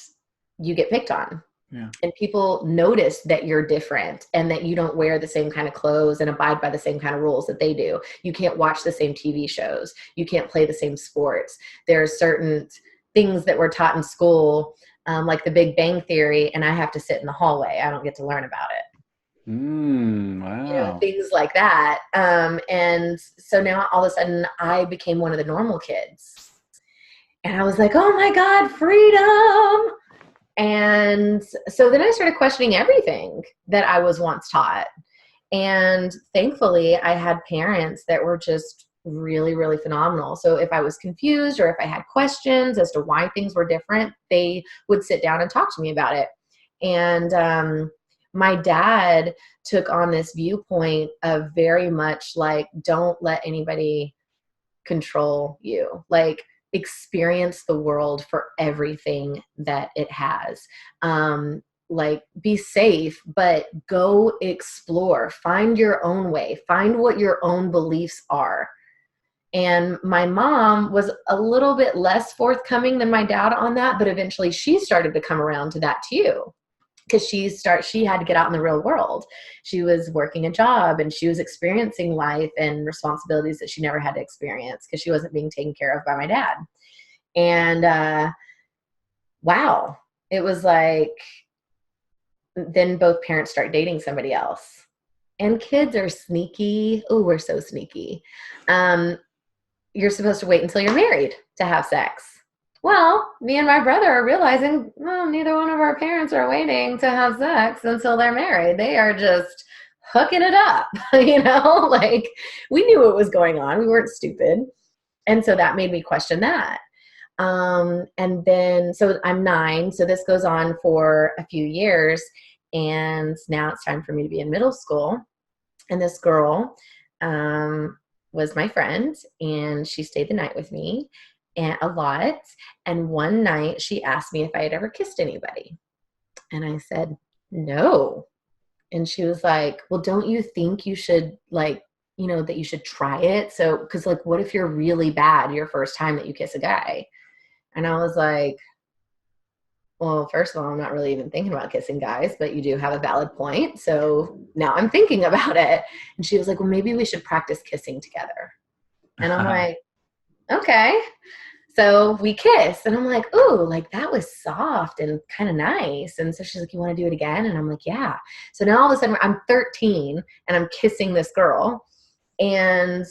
you get picked on. Yeah. And people notice that you're different and that you don't wear the same kind of clothes and abide by the same kind of rules that they do. You can't watch the same TV shows. You can't play the same sports. There are certain things that were taught in school, like the Big Bang Theory, and I have to sit in the hallway. I don't get to learn about it. Wow. Things like that. And so now all of a sudden I became one of the normal kids. And I was like, oh my God, freedom. And so then I started questioning everything that I was once taught. And thankfully, I had parents that were just really, really phenomenal. So if I was confused or if I had questions as to why things were different, they would sit down and talk to me about it. And my dad took on this viewpoint of very much like, don't let anybody control you. Like, experience the world for everything that it has. Like, be safe, but go explore, find your own way, find what your own beliefs are. And my mom was a little bit less forthcoming than my dad on that, but eventually she started to come around to that too. Because she had to get out in the real world. She was working a job and she was experiencing life and responsibilities that she never had to experience because she wasn't being taken care of by my dad. And wow, it was like, then both parents start dating somebody else. And kids are sneaky. Oh, we're so sneaky. You're supposed to wait until you're married to have sex. Well, me and my brother are realizing, well, neither one of our parents are waiting to have sex until they're married. They are just hooking it up, like, we knew what was going on. We weren't stupid. And so that made me question that. And then, so I'm 9, so this goes on for a few years, and now it's time for me to be in middle school. And this girl, was my friend, and she stayed the night with me and a lot. And one night she asked me if I had ever kissed anybody. And I said, no. And she was like, well, don't you think you should, like, that you should try it? So, because, like, what if you're really bad your first time that you kiss a guy? And I was like, well, first of all, I'm not really even thinking about kissing guys, but you do have a valid point. So now I'm thinking about it. And she was like, well, maybe we should practice kissing together. And I'm like, okay. So we kiss, and I'm like, ooh, like, that was soft and kind of nice. And so she's like, you want to do it again? And I'm like, yeah. So now all of a sudden I'm 13 and I'm kissing this girl. And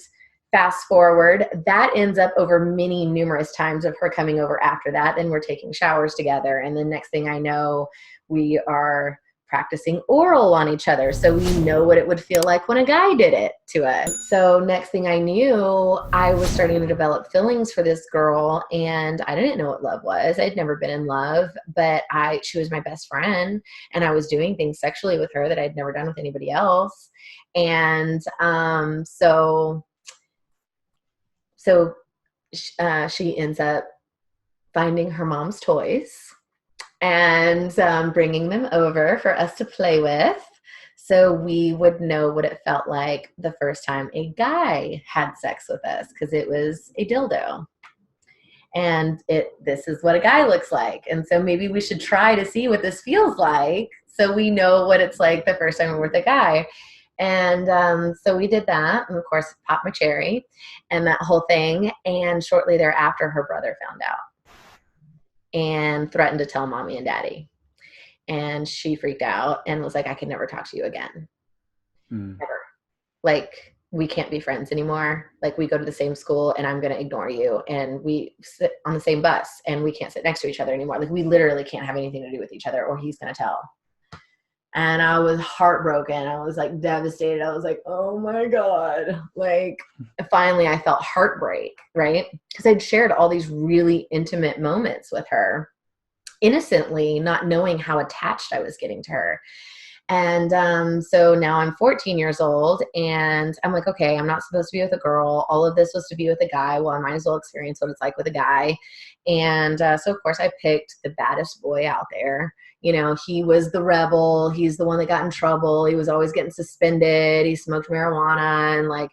fast forward, that ends up over many numerous times of her coming over after that. Then we're taking showers together. And the next thing I know, we are practicing oral on each other. So we know what it would feel like when a guy did it to us. So next thing I knew, I was starting to develop feelings for this girl, and I didn't know what love was. I'd never been in love, but she was my best friend, and I was doing things sexually with her that I'd never done with anybody else. And so she ends up finding her mom's toys and bringing them over for us to play with, so we would know what it felt like the first time a guy had sex with us, because it was a dildo. And this is what a guy looks like. And so maybe we should try to see what this feels like, so we know what it's like the first time we're with a guy. And so we did that, and of course popped my cherry and that whole thing. And shortly thereafter, her brother found out and threatened to tell mommy and daddy. And she freaked out and was like, I can never talk to you again. Ever. Like, we can't be friends anymore. Like, we go to the same school and I'm going to ignore you. And we sit on the same bus and we can't sit next to each other anymore. Like, we literally can't have anything to do with each other, or he's going to tell. And I was heartbroken. I was like devastated. I was like, oh my God. Like, finally I felt heartbreak, right? Because I'd shared all these really intimate moments with her, innocently, not knowing how attached I was getting to her. And so now I'm 14 years old, and I'm like, okay, I'm not supposed to be with a girl. All of this was to be with a guy. Well, I might as well experience what it's like with a guy. And so, of course, I picked the baddest boy out there. He was the rebel. He's the one that got in trouble. He was always getting suspended. He smoked marijuana. And, like,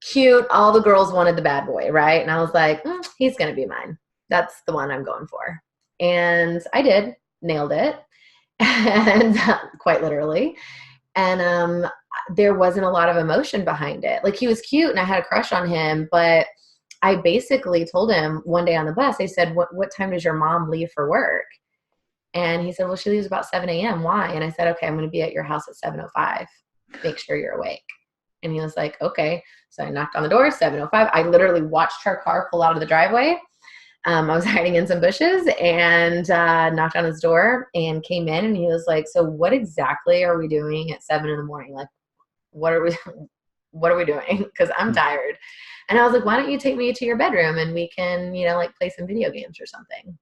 cute. All the girls wanted the bad boy, right? And I was like, he's going to be mine. That's the one I'm going for. And I did. Nailed it. And quite literally. And there wasn't a lot of emotion behind it. Like, he was cute and I had a crush on him, but I basically told him one day on the bus, I said, what time does your mom leave for work? And he said, well, she leaves about 7 a.m. Why? And I said, okay, I'm going to be at your house at 7:05. Make sure you're awake. And he was like, okay. So I knocked on the door, 7:05. I literally watched her car pull out of the driveway. I was hiding in some bushes, and knocked on his door and came in, and he was like, so what exactly are we doing at 7 a.m? Like, what are we doing? Because I'm tired. And I was like, why don't you take me to your bedroom and we can, like, play some video games or something?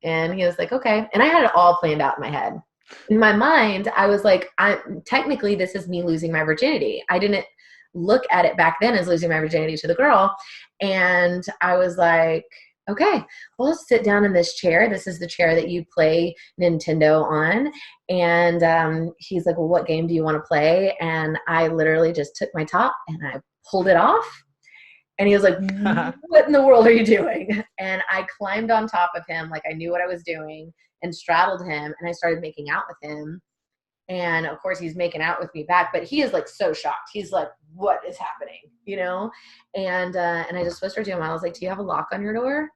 And he was like, okay. And I had it all planned out in my head. In my mind, I was like, technically this is me losing my virginity. I didn't look at it back then as losing my virginity to the girl. And I was like, okay, well, sit down in this chair. This is the chair that you play Nintendo on. And he's like, well, what game do you want to play? And I literally just took my top and I pulled it off. And he was like, what in the world are you doing? And I climbed on top of him like I knew what I was doing and straddled him. And I started making out with him. And of course he's making out with me back, but he is like so shocked. He's like, what is happening? You know? And I just whispered to him, I was like, do you have a lock on your door?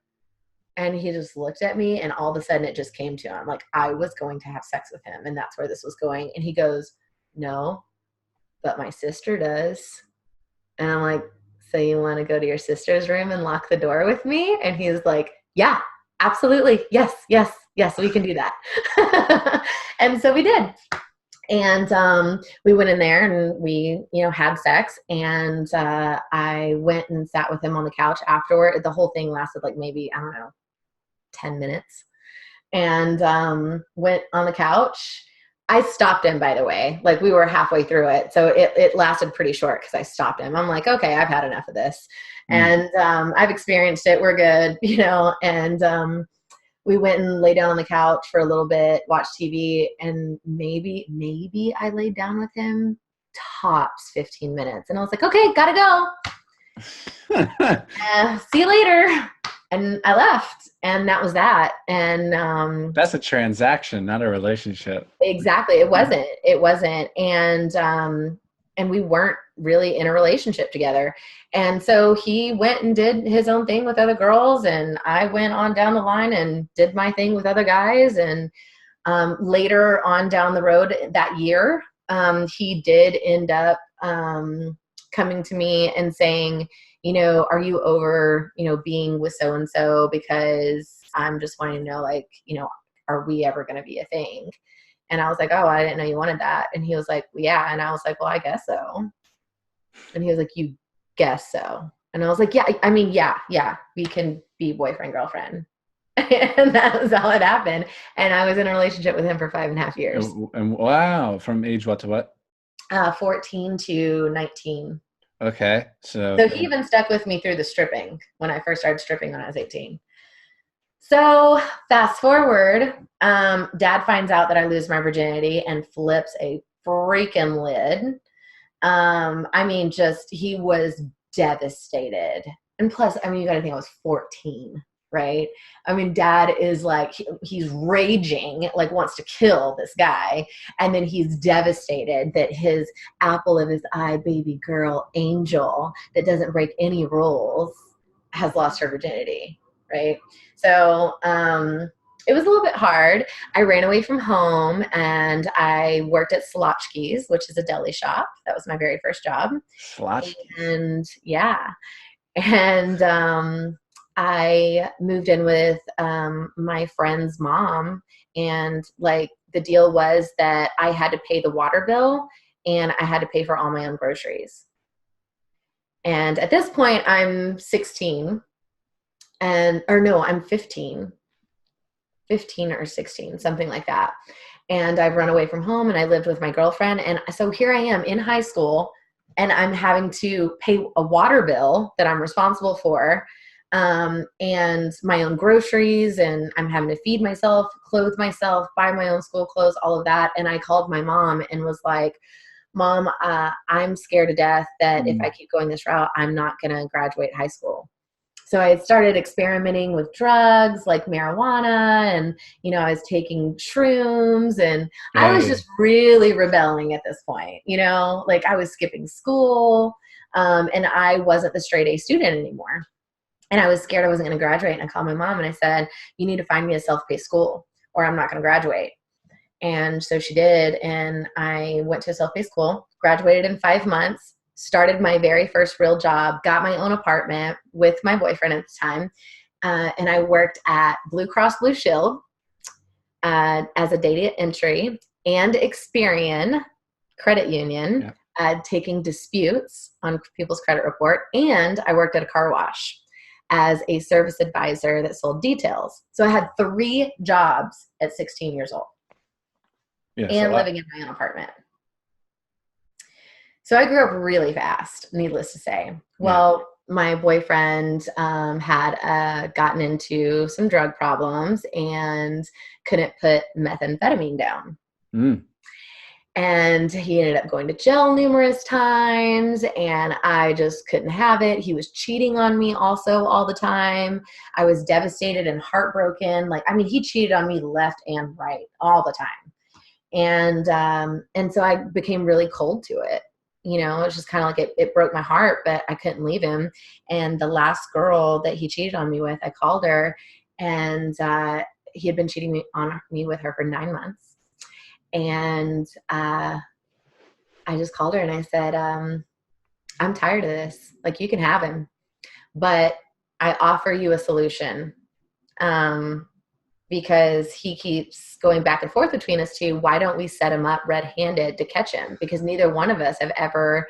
And he just looked at me, and all of a sudden it just came to him. Like I was going to have sex with him, and that's where this was going. And he goes, no, but my sister does. And I'm like, so you want to go to your sister's room and lock the door with me? And he's like, yeah, absolutely. Yes, we can do that. And so we did. And we went in there and we, had sex. And I went and sat with him on the couch afterward. The whole thing lasted like maybe, 10 minutes. And went on the couch. I stopped him, by the way. Like we were halfway through it. So it lasted pretty short because I stopped him. I'm like, okay, I've had enough of this. And I've experienced it. We're good, And we went and lay down on the couch for a little bit, watched TV, and maybe I laid down with him tops 15 minutes. And I was like, okay, gotta go. See you later. And I left, and that was that. And that's a transaction, not a relationship. Exactly. It wasn't. And we weren't really in a relationship together. And so he went and did his own thing with other girls, and I went on down the line and did my thing with other guys. And later on down the road that year, he did end up coming to me and saying, are you over, being with so-and-so, because I'm just wanting to know, like, are we ever going to be a thing? And I was like, oh, I didn't know you wanted that. And he was like, well, yeah. And I was like, well, I guess so. And he was like, you guess so? And I was like, yeah, we can be boyfriend, girlfriend. And that was how it happened. And I was in a relationship with him for 5.5 years. And wow, from age what to what? 14 to 19. Okay. So he even stuck with me through the stripping when I first started stripping when I was 18. So fast forward, Dad finds out that I lose my virginity and flips a freaking lid. He was devastated. And plus, you got to think I was 14, right? Dad is like, he's raging, like wants to kill this guy. And then he's devastated that his apple of his eye baby girl, Angel, that doesn't break any rules, has lost her virginity, right? So it was a little bit hard. I ran away from home and I worked at Slotchki's, which is a deli shop. That was my very first job. Slotchki's. And yeah. And I moved in with my friend's mom, and like the deal was that I had to pay the water bill and I had to pay for all my own groceries. And at this point I'm 16 I'm 15 or 16, something like that. And I've run away from home and I lived with my girlfriend. And so here I am in high school and I'm having to pay a water bill that I'm responsible for, and my own groceries, and I'm having to feed myself, clothe myself, buy my own school clothes, all of that. And I called my mom and was like, Mom, I'm scared to death that if I keep going this route, I'm not going to graduate high school. So I started experimenting with drugs like marijuana, and, I was taking shrooms, and I was just really rebelling at this point, like I was skipping school, and I wasn't the straight A student anymore. And I was scared I wasn't going to graduate. And I called my mom and I said, you need to find me a self-paced school or I'm not going to graduate. And so she did. And I went to a self-paced school, graduated in 5 months, started my very first real job, got my own apartment with my boyfriend at the time. And I worked at Blue Cross Blue Shield as a data entry and Experian credit union, taking disputes on people's credit report. And I worked at a car wash. as a service advisor that sold details. So I had 3 jobs at 16 years old Yes, a and lot. living in my own apartment. So I grew up really fast, needless to say. Yeah. Well, my boyfriend had gotten into some drug problems and couldn't put methamphetamine down. Mm. And he ended up going to jail numerous times, and I just couldn't have it. He was cheating on me also all the time. I was devastated and heartbroken. Like, I mean, he cheated on me left and right all the time. And so I became really cold to it. You know, it was just kind of like it broke my heart, but I couldn't leave him. And the last girl that he cheated on me with, I called her, and he had been cheating on me with her for 9 months. And I just called her and I said, I'm tired of this. Like, you can have him, but I offer you a solution. Because he keeps going back and forth between us two. Why don't we set him up red-handed to catch him? Because neither one of us have ever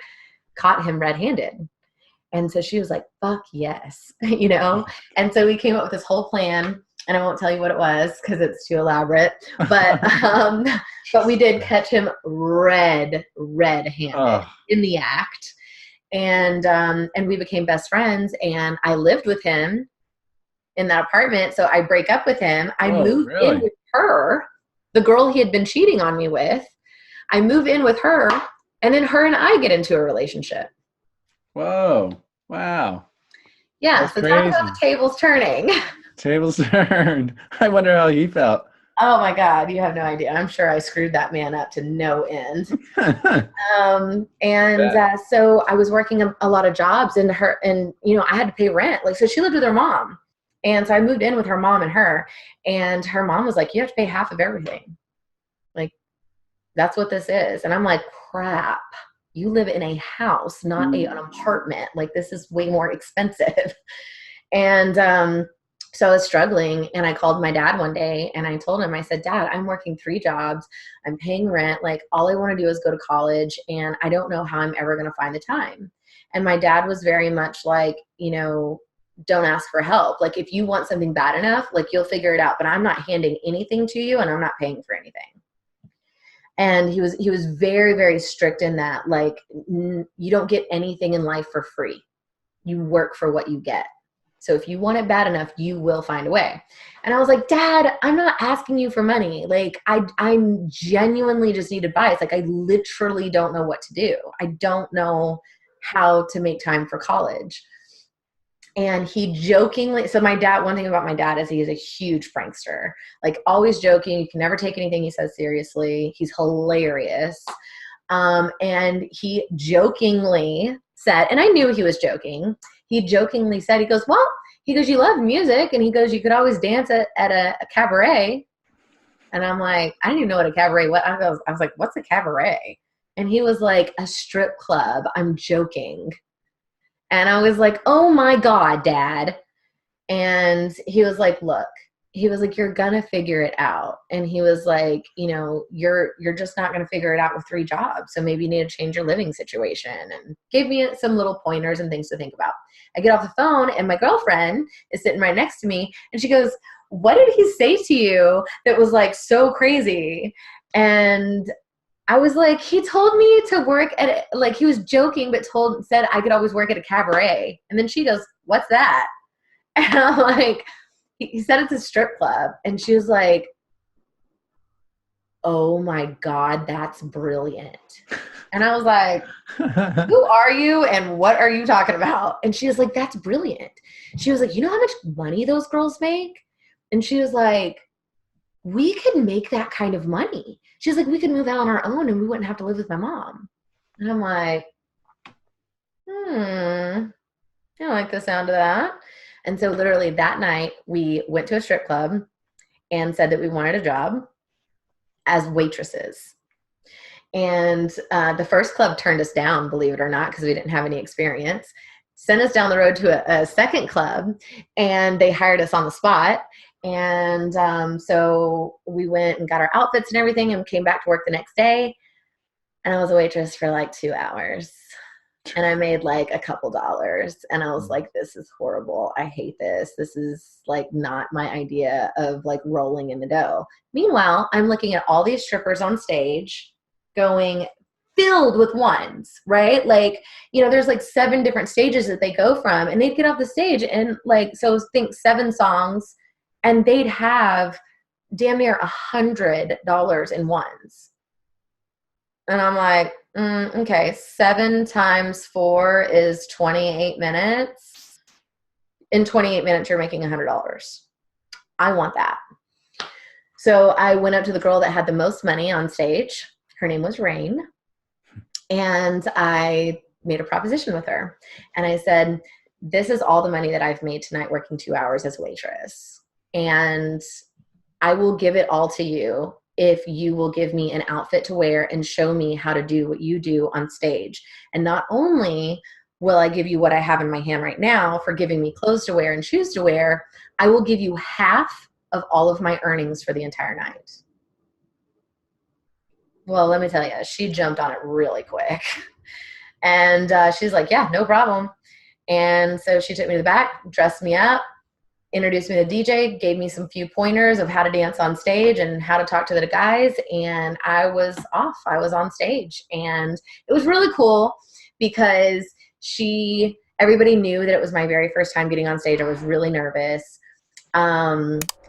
caught him red-handed. And so she was like, fuck yes, you know? And so we came up with this whole plan, and I won't tell you what it was because it's too elaborate, but we did catch him red-handed in the act. And we became best friends, and I lived with him in that apartment. So I break up with him. I move in with her, the girl he had been cheating on me with. I move in with her, and then her and I get into a relationship. Whoa. Wow. Yeah. That's so crazy. talk about the tables turning. Tables turned. I wonder how he felt. Oh my God, you have no idea. I'm sure I screwed that man up to no end. So I was working a lot of jobs, and you know, I had to pay rent. Like, so she lived with her mom. And so I moved in with her mom and her mom was like, you have to pay half of everything. Like, that's what this is. And I'm like, crap, you live in a house, not an apartment. Like, this is way more expensive. And so I was struggling, and I called my dad one day and I told him, I said, Dad, I'm working 3 jobs. I'm paying rent. Like, all I want to do is go to college, and I don't know how I'm ever going to find the time. And my dad was very much like, you know, don't ask for help. Like, if you want something bad enough, like, you'll figure it out, but I'm not handing anything to you, and I'm not paying for anything. And he was very, very strict in that. Like, you don't get anything in life for free. You work for what you get. So if you want it bad enough, you will find a way. And I was like, Dad, I'm not asking you for money. Like, I genuinely just need advice. Like, I literally don't know what to do. I don't know how to make time for college. And he jokingly, so my dad, one thing about my dad is he is a huge prankster, like, always joking. You can never take anything he says seriously. He's hilarious. And he jokingly said, and I knew he was joking. He jokingly said, he goes, you love music. And he goes, you could always dance at a cabaret. And I'm like, I didn't even know what a cabaret was. I was like, what's a cabaret? And he was like, a strip club. I'm joking. And I was like, oh my God, Dad. And he was like, look, he was like, you're gonna figure it out. And he was like, you know, you're just not gonna figure it out with 3 jobs. So maybe you need to change your living situation, and gave me some little pointers and things to think about. I get off the phone, and my girlfriend is sitting right next to me, and she goes, what did he say to you that was like so crazy? And I was like, he told me to work at, like, he was joking, but said I could always work at a cabaret. And then she goes, what's that? And I'm like, he said it's a strip club. And she was like, oh my God, that's brilliant. And I was like, who are you and what are you talking about? And she was like, that's brilliant. She was like, you know how much money those girls make? And she was like, we could make that kind of money. She was like, we could move out on our own and we wouldn't have to live with my mom. And I'm like, I don't like the sound of that. And so literally that night we went to a strip club and said that we wanted a job as waitresses. And the first club turned us down, believe it or not, because we didn't have any experience. Sent us down the road to a second club, and they hired us on the spot. And so we went and got our outfits and everything and came back to work the next day. And I was a waitress for like 2 hours. and I made like a couple dollars, and I was like, this is horrible. I hate this. This is like not my idea of like rolling in the dough. Meanwhile, I'm looking at all these strippers on stage going filled with ones, right? Like, you know, there's like 7 different stages that they go from, and they'd get off the stage and like, so think 7 songs, and they'd have damn near $100 in ones. And I'm like, okay, 7 times 4 is 28 minutes. In 28 minutes, you're making $100. I want that. So I went up to the girl that had the most money on stage. Her name was Rain. And I made a proposition with her. And I said, this is all the money that I've made tonight working 2 hours as a waitress. And I will give it all to you if you will give me an outfit to wear and show me how to do what you do on stage. And not only will I give you what I have in my hand right now for giving me clothes to wear and shoes to wear, I will give you half of all of my earnings for the entire night. Well, let me tell you, she jumped on it really quick. And she's like, yeah, no problem. And so she took me to the back, dressed me up, introduced me to the DJ, gave me some few pointers of how to dance on stage and how to talk to the guys. And I was off. I was on stage. And it was really cool because everybody knew that it was my very first time getting on stage. I was really nervous.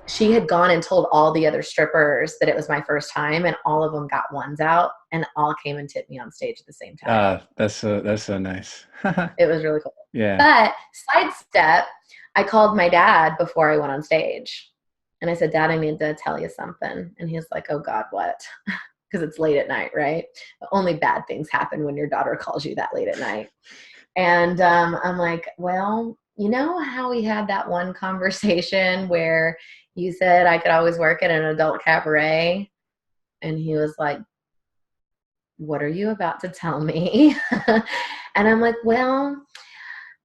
She had gone and told all the other strippers that it was my first time, and all of them got ones out and all came and tipped me on stage at the same time. That's so nice. It was really cool. Yeah. But sidestep, I called my dad before I went on stage. And I said, Dad, I need to tell you something. And he's like, oh God, what? Because it's late at night, right? Only bad things happen when your daughter calls you that late at night. And I'm like, well, you know how we had that one conversation where you said I could always work at an adult cabaret? And he was like, what are you about to tell me? And I'm like, well,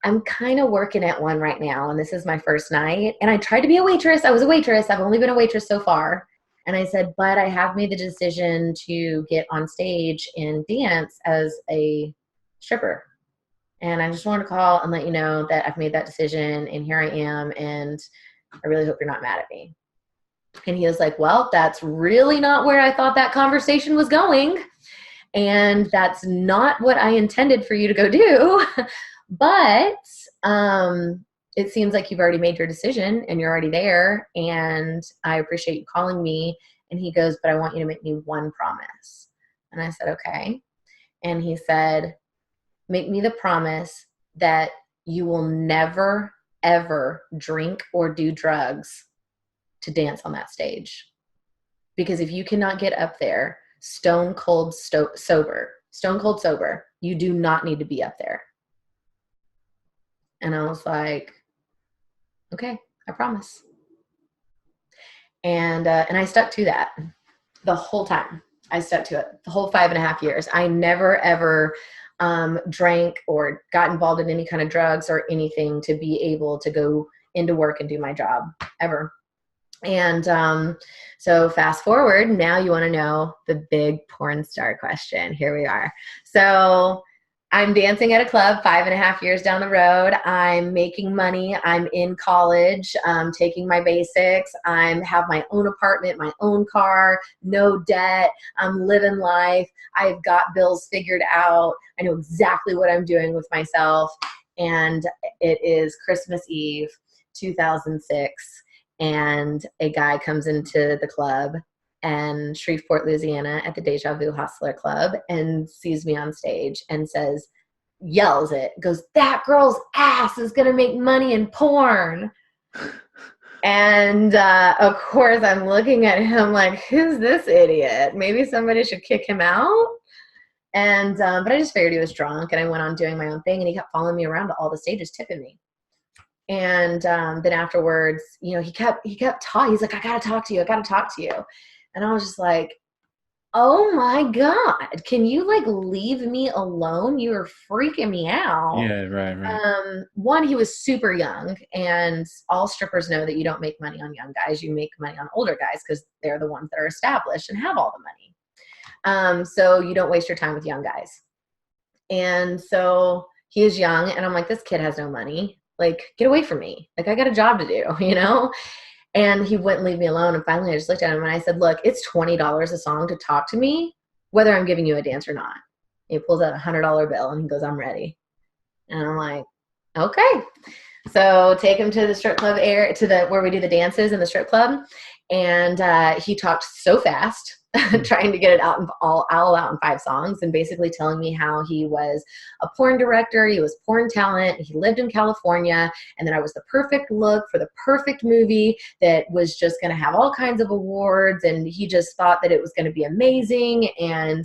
I'm kind of working at one right now, and this is my first night. And I tried to be a waitress. I was a waitress. I've only been a waitress so far. And I said, but I have made the decision to get on stage and dance as a stripper. And I just wanted to call and let you know that I've made that decision, and here I am, and I really hope you're not mad at me. And he was like, well, that's really not where I thought that conversation was going. And that's not what I intended for you to go do. But it seems like you've already made your decision and you're already there. And I appreciate you calling me. And he goes, but I want you to make me one promise. And I said, okay. And he said, make me the promise that you will never, ever drink or do drugs to dance on that stage. Because if you cannot get up there stone cold sober, you do not need to be up there. And I was like, okay, I promise. And I stuck to that the whole time. I stuck to it the whole 5.5 years. I never, ever drank or got involved in any kind of drugs or anything to be able to go into work and do my job, ever. And so fast forward, now you want to know the big porn star question. Here we are. So I'm dancing at a club 5.5 years down the road. I'm making money. I'm in college, taking my basics. I have my own apartment, my own car, no debt. I'm living life. I've got bills figured out. I know exactly what I'm doing with myself. And it is Christmas Eve, 2006. And a guy comes into the club in Shreveport, Louisiana at the Deja Vu Hustler Club and sees me on stage and says, yells it, goes, that girl's ass is going to make money in porn. And of course, I'm looking at him like, who's this idiot? Maybe somebody should kick him out. And but I just figured he was drunk, and I went on doing my own thing, and he kept following me around to all the stages, tipping me. And then afterwards, you know, he kept talking. He's like, I got to talk to you. And I was just like, oh my God, can you like leave me alone? You were freaking me out. Yeah, right. One, he was super young, and all strippers know that you don't make money on young guys. You make money on older guys because they're the ones that are established and have all the money. So you don't waste your time with young guys. And so he is young, and I'm like, this kid has no money. Like, get away from me. Like, I got a job to do, you know? And he wouldn't leave me alone. And finally, I just looked at him and I said, look, it's $20 a song to talk to me, whether I'm giving you a dance or not. He pulls out $100 bill and he goes, I'm ready. And I'm like, okay. So take him to the strip club area, where we do the dances in the strip club. And he talked so fast, trying to get it out all out in 5 songs, and basically telling me how he was a porn director, he was porn talent, he lived in California, and that I was the perfect look for the perfect movie that was just going to have all kinds of awards, and he just thought that it was going to be amazing, and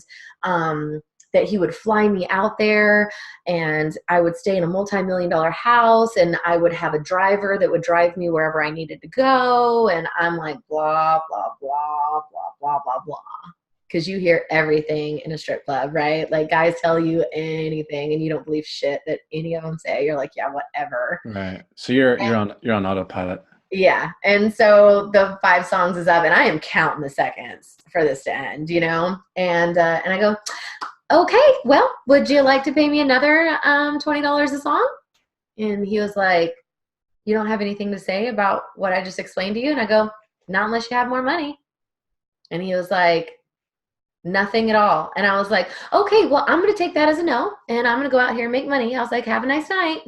that he would fly me out there, and I would stay in a multi-million-dollar house, and I would have a driver that would drive me wherever I needed to go. And I'm like, blah, blah, blah, blah, blah, blah, blah. Because you hear everything in a strip club, right? Like, guys tell you anything and you don't believe shit that any of them say. You're like, yeah, whatever. Right. So you're on autopilot. Yeah. And so the 5 songs is up, and I am counting the seconds for this to end, you know? And I go, okay, well, would you like to pay me another $20 a song? And he was like, you don't have anything to say about what I just explained to you? And I go, not unless you have more money. And he was like, nothing at all. And I was like, okay, well, I'm going to take that as a no, and I'm going to go out here and make money. I was like, have a nice night.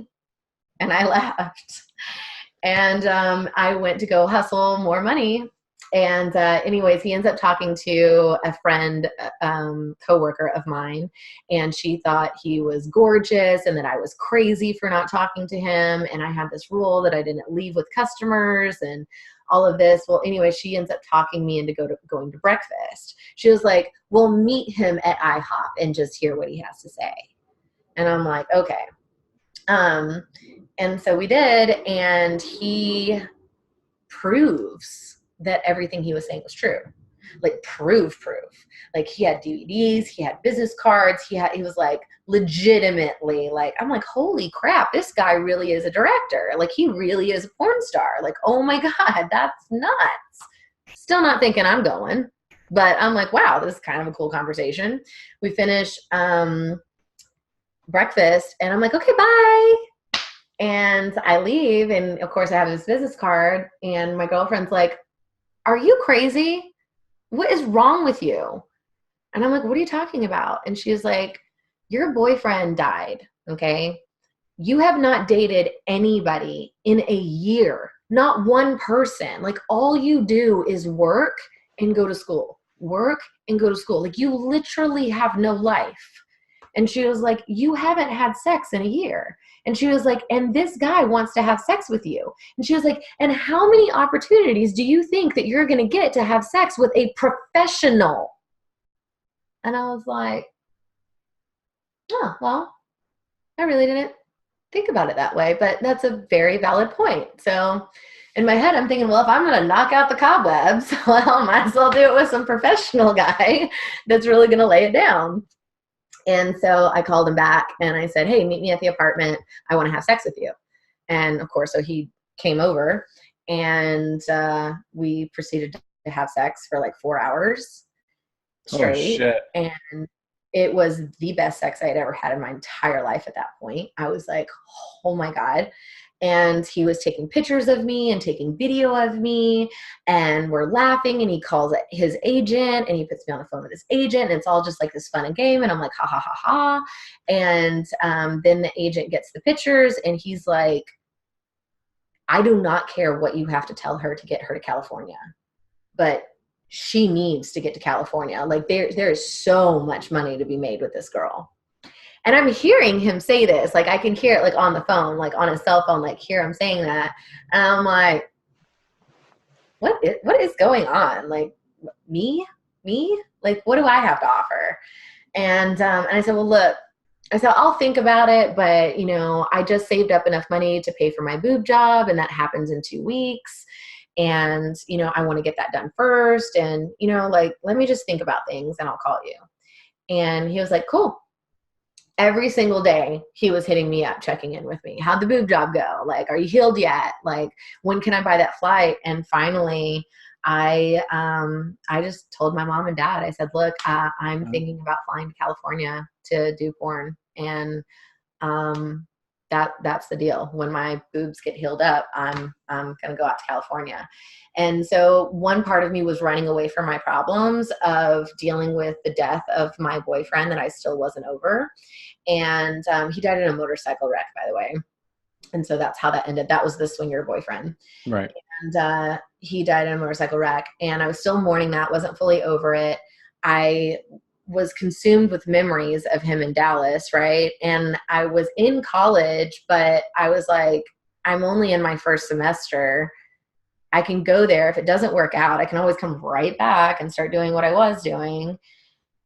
And I left. And I went to go hustle more money. And anyways, he ends up talking to a friend, coworker of mine, and she thought he was gorgeous and that I was crazy for not talking to him. And I had this rule that I didn't leave with customers and all of this. Well, anyway, she ends up talking me into going to breakfast. She was like, we'll meet him at IHOP and just hear what he has to say. And I'm like, okay. And so we did, and he proves that everything he was saying was true. Like, proof. Like, he had DVDs, he had business cards, he was like legitimately, like, I'm like, holy crap, this guy really is a director. Like, he really is a porn star. Like, oh my God, that's nuts. Still not thinking I'm going, but I'm like, wow, this is kind of a cool conversation. We finish breakfast, and I'm like, okay, bye. And I leave, and of course I have this business card, and my girlfriend's like, are you crazy? What is wrong with you? And I'm like, what are you talking about? And she was like, your boyfriend died, okay? You have not dated anybody in a year, not one person. Like, all you do is work and go to school, work and go to school. Like, you literally have no life. And she was like, you haven't had sex in a year. And she was like, and this guy wants to have sex with you. And she was like, and how many opportunities do you think that you're going to get to have sex with a professional? And I was like, oh, well, I really didn't think about it that way, but that's a very valid point. So in my head, I'm thinking, well, if I'm going to knock out the cobwebs, well, might as well do it with some professional guy that's really going to lay it down. And so I called him back and I said, hey, meet me at the apartment. I want to have sex with you. And of course, so he came over, and we proceeded to have sex for like 4 hours straight. Oh, shit. And it was the best sex I had ever had in my entire life at that point. I was like, oh my God. And he was taking pictures of me and taking video of me, and we're laughing, and he calls his agent, and he puts me on the phone with his agent, and it's all just like this fun and game. And I'm like, ha, ha, ha, ha. And then the agent gets the pictures, and he's like, I do not care what you have to tell her to get her to California, but she needs to get to California. Like, there is so much money to be made with this girl. And I'm hearing him say this, like, I can hear it like on the phone, like on his cell phone, like, hear him saying that. And I'm like, what is going on? Like, me? Like, what do I have to offer? And I said, well, look, I said, I'll think about it, but, you know, I just saved up enough money to pay for my boob job, and that happens in 2 weeks. And, you know, I want to get that done first. And, you know, like, let me just think about things and I'll call you. And he was like, cool. Every single day he was hitting me up, checking in with me. How'd the boob job go? Like, are you healed yet? Like, when can I buy that flight? And finally I just told my mom and dad, I said, look, I'm thinking about flying to California to do porn. And that's the deal. When my boobs get healed up, I'm gonna go out to California. And so one part of me was running away from my problems of dealing with the death of my boyfriend that I still wasn't over. And he died in a motorcycle wreck, by the way. And so that's how that ended. That was the swinger boyfriend. Right. And he died in a motorcycle wreck. And I was still mourning that, wasn't fully over it. I was consumed with memories of him in Dallas, right? And I was in college, but I was like, I'm only in my first semester. I can go there. If it doesn't work out, I can always come right back and start doing what I was doing.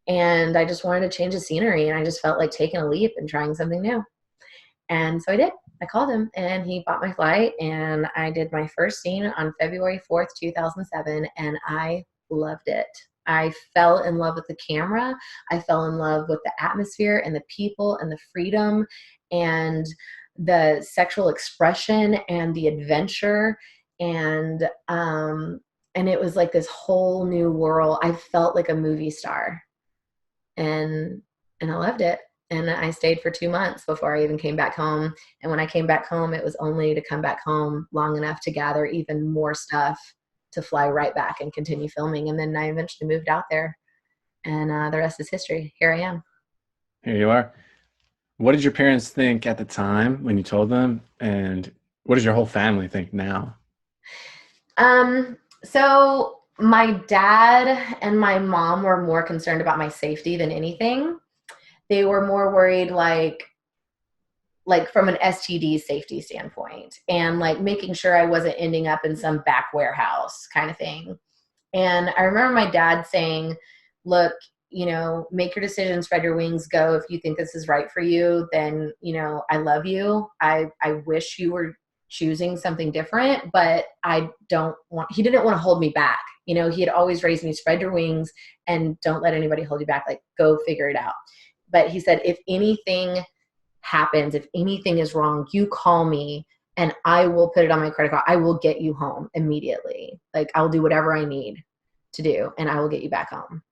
And I just wanted to change the scenery. And I just felt like taking a leap and trying something new. And so I did. I called him and he bought my flight, and I did my first scene on February 4th, 2007, and I loved it. I fell in love with the camera. I fell in love with the atmosphere and the people and the freedom and the sexual expression and the adventure. And it was like this whole new world. I felt like a movie star, and I loved it. And I stayed for 2 months before I even came back home. And when I came back home, it was only to come back home long enough to gather even more stuff to fly right back and continue filming. And then I eventually moved out there, and the rest is history. Here I am. Here you are. What did your parents think at the time when you told them? And what does your whole family think now? So my dad and my mom were more concerned about my safety than anything. They were more worried, like from an STD safety standpoint, and like making sure I wasn't ending up in some back warehouse kind of thing. And I remember my dad saying, look, make your decision, spread your wings, go. If you think this is right for you, then, I love you. I wish you were choosing something different, but he didn't want to hold me back. He had always raised me, spread your wings and don't let anybody hold you back. Like, go figure it out. But he said, if anything happens, if anything is wrong, you call me and I will put it on my credit card. I will get you home immediately. Like, I'll do whatever I need to do and I will get you back home.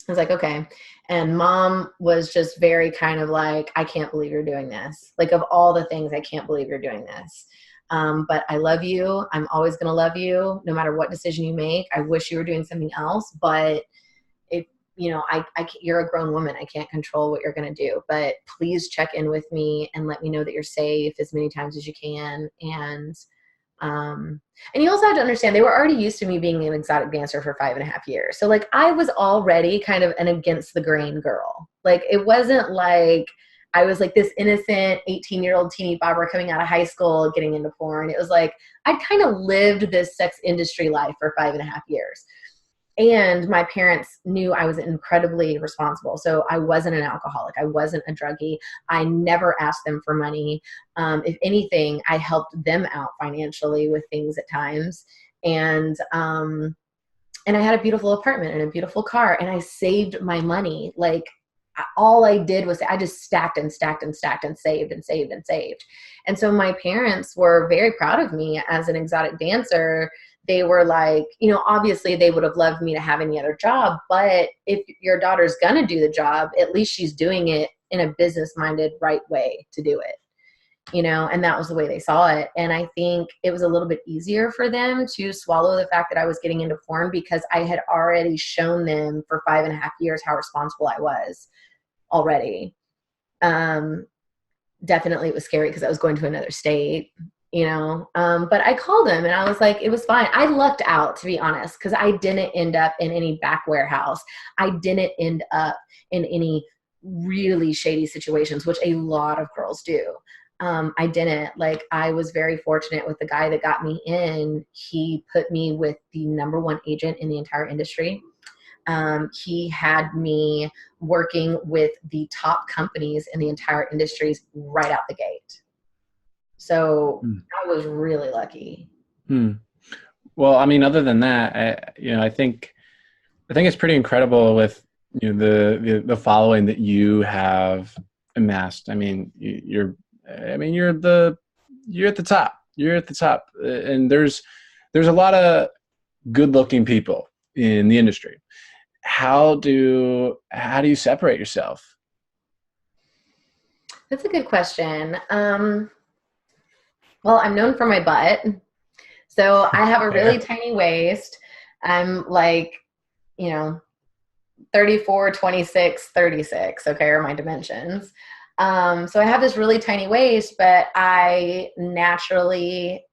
I was like, okay. And mom was just very kind of like, I can't believe you're doing this. Like, of all the things, I can't believe you're doing this. But I love you. I'm always going to love you no matter what decision you make. I wish you were doing something else, but you're a grown woman. I can't control what you're going to do, but please check in with me and let me know that you're safe as many times as you can. And you also have to understand, they were already used to me being an exotic dancer for 5.5 years. So like, I was already kind of an against the grain girl. Like, it wasn't like I was like this innocent 18-year-old teeny bopper coming out of high school, getting into porn. It was like, I kind of lived this sex industry life for 5.5 years. And my parents knew I was incredibly responsible. So I wasn't an alcoholic. I wasn't a druggie. I never asked them for money. If anything, I helped them out financially with things at times. And I had a beautiful apartment and a beautiful car, and I saved my money. Like, all I did was I just stacked and stacked and stacked and saved and saved and saved. And so my parents were very proud of me as an exotic dancer. They were like, obviously they would have loved me to have any other job, but if your daughter's going to do the job, at least she's doing it in a business-minded, right way to do it, and that was the way they saw it. And I think it was a little bit easier for them to swallow the fact that I was getting into porn, because I had already shown them for 5.5 years how responsible I was already. Definitely it was scary because I was going to another state. But I called him and I was like, it was fine. I lucked out, to be honest, because I didn't end up in any back warehouse. I didn't end up in any really shady situations, which a lot of girls do. I didn't. Like, I was very fortunate with the guy that got me in. He put me with the #1 agent in the entire industry. He had me working with the top companies in the entire industries right out the gate. So I was really lucky. Well, I mean, other than that, I think it's pretty incredible with the following that you have amassed. I mean, you're at the top. You're at the top, and there's a lot of good-looking people in the industry. How do you separate yourself? That's a good question. Well, I'm known for my butt. So I have a really Fair. tiny waist. I'm like, you know, 34, 26, 36. Okay, are my dimensions. So I have this really tiny waist, but I naturally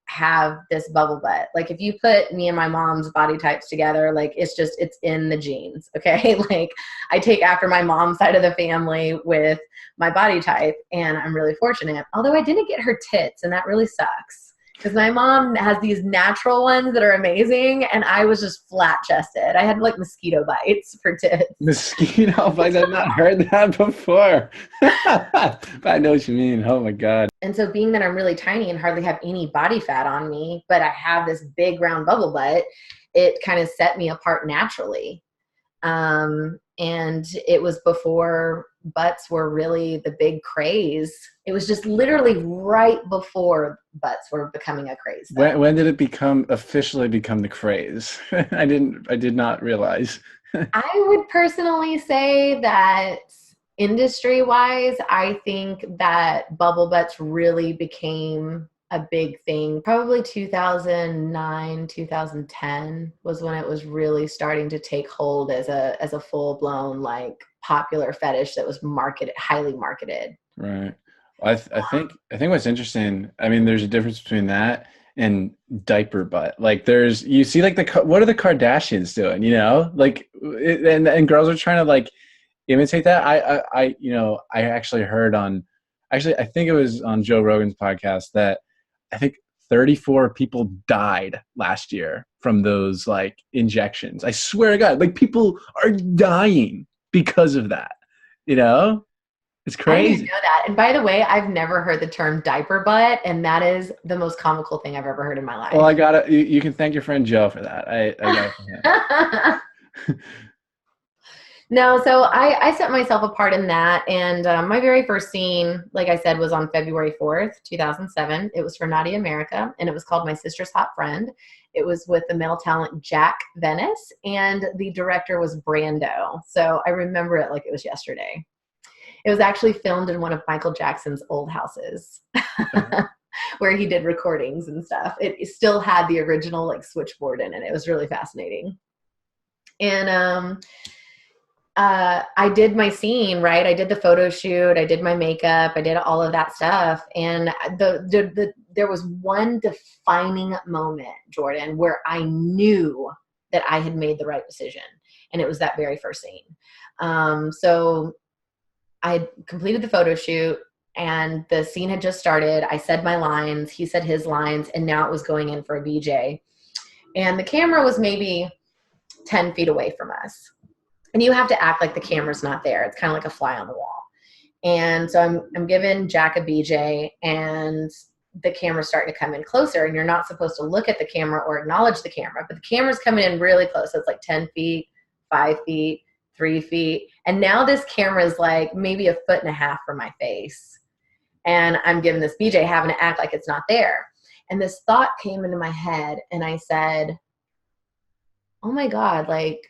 have this bubble butt. Like if you put me and my mom's body types together, like it's in the genes. Okay. Like I take after my mom's side of the family with my body type, and I'm really fortunate. Although I didn't get her tits, and that really sucks. Because my mom has these natural ones that are amazing, and I was just flat chested. I had like mosquito bites for tits. Mosquito bites. I've not heard that before. But I know what you mean. Oh my God. And so being that I'm really tiny and hardly have any body fat on me, but I have this big round bubble butt, it kind of set me apart naturally. And it was before butts were really the big craze. It was just literally right before butts were becoming a craze thing. When did it officially become the craze? I did not realize. I would personally say that industry wise, I think that bubble butts really became a big thing. Probably 2009, 2010 was when it was really starting to take hold as a full blown like popular fetish that was highly marketed. Right. I think what's interesting, I mean, there's a difference between that and diaper butt. Like you see like what are the Kardashians doing, you know? Like and girls are trying to like imitate that. I actually heard I think it was on Joe Rogan's podcast that I think 34 people died last year from those like injections. I swear to God, like people are dying because of that, you know? It's I didn't crazy. know that. And by the way, I've never heard the term diaper butt, and that is the most comical thing I've ever heard in my Well, life. you can thank your friend Joe for that. I got it from him. No, so I set myself apart in that. And my very first scene, like I said, was on February 4th, 2007. It was for Naughty America, and it was called My Sister's Hot Friend. It was with the male talent Jack Venice, and the director was Brando. So I remember it like it was yesterday. It was actually filmed in one of Michael Jackson's old houses where he did recordings and stuff. It still had the original like switchboard in it. It was really fascinating. And I did my scene, right? I did the photo shoot, I did my makeup, I did all of that stuff. And there was one defining moment, Jordan, where I knew that I had made the right decision. And it was that very first scene. So I completed the photo shoot and the scene had just started. I said my lines, he said his lines, and now it was going in for a BJ. And the camera was maybe 10 feet away from us. And you have to act like the camera's not there. It's kind of like a fly on the wall. And so I'm giving Jack a BJ, and the camera's starting to come in closer, and you're not supposed to look at the camera or acknowledge the camera, but the camera's coming in really close. So it's like 10 feet, 5 feet, 3 feet. And now this camera is like maybe 1.5 feet from my face. And I'm giving this BJ, having to act like it's not there. And this thought came into my head, and I said, oh my God, like,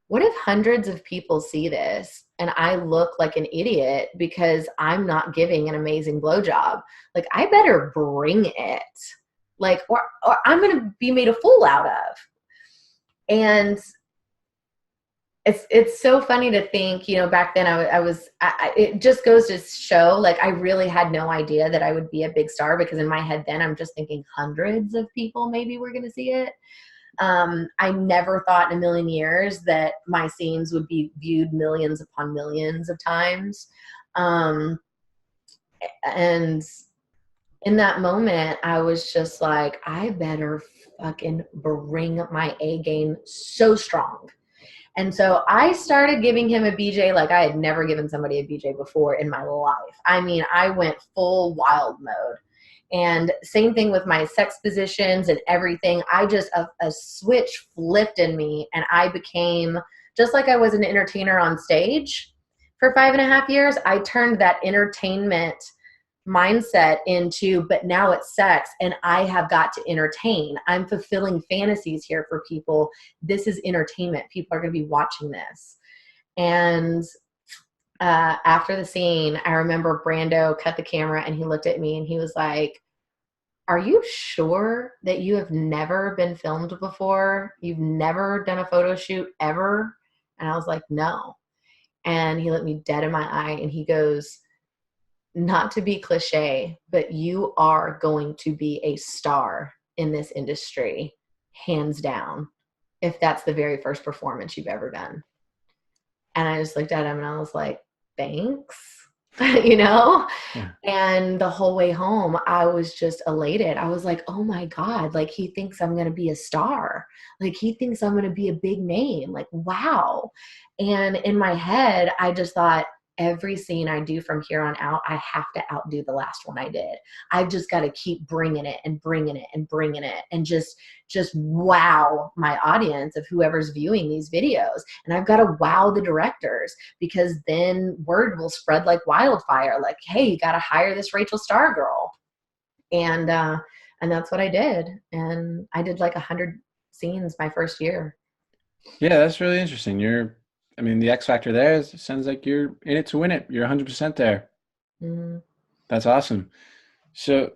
what if hundreds of people see this and I look like an idiot because I'm not giving an amazing blowjob? Like, I better bring it. Like, or I'm going to be made a fool out of. And it's so funny to think, you know, back then it just goes to show, like, I really had no idea that I would be a big star, because in my head then I'm just thinking hundreds of people maybe were going to see it. I never thought in a million years that my scenes would be viewed millions upon millions of times. And in that moment, I was just like, I better fucking bring my A game so strong. And so I started giving him a BJ like I had never given somebody a BJ before in my life. I mean, I went full wild mode. And same thing with my sex positions and everything. I just, a switch flipped in me, and I became, just like I was an entertainer on stage for 5.5 years, I turned that entertainment mindset into, but now it's sex and I have got to entertain. I'm fulfilling fantasies here for people. This is entertainment. People are going to be watching this. And after the scene, I remember Brando cut the camera and he looked at me and he was like, "Are you sure that you have never been filmed before? You've never done a photo shoot ever?" And I was like, "No." And he looked me dead in my eye and he goes, "Not to be cliche, but you are going to be a star in this industry, hands down, if that's the very first performance you've ever done." And I just looked at him and I was like, "Thanks." you know? Yeah. And the whole way home, I was just elated. I was like, "Oh my God, like he thinks I'm going to be a star. Like he thinks I'm going to be a big name. Like, wow." And in my head, I just thought, every scene I do from here on out, I have to outdo the last one I did. I've just got to keep bringing it and bringing it and bringing it and just wow my audience of whoever's viewing these videos. And I've got to wow the directors, because then word will spread like wildfire. Like, "Hey, you got to hire this Rachel Starr girl." And that's what I did. And I did like 100 scenes my first year. Yeah, that's really interesting. I mean, the X factor there sounds like you're in it to win it. You're 100% there. Mm. That's awesome. So,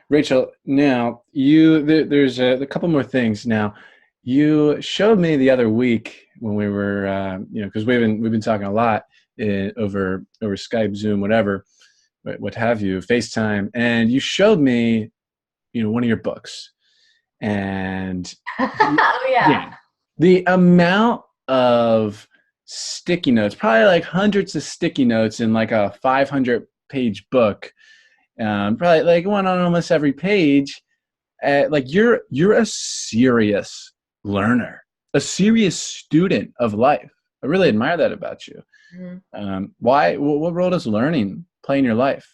Rachel, now there's a couple more things. Now, you showed me the other week when we were, because we've been talking a lot over Skype, Zoom, whatever, what have you, FaceTime, and you showed me, one of your books, and Oh yeah, yeah. the amount of sticky notes, probably like hundreds of sticky notes in like a 500-page book, probably like one on almost every page. Like you're a serious learner, a serious student of life. I really admire that about you. Mm-hmm. Why? What role does learning play in your life?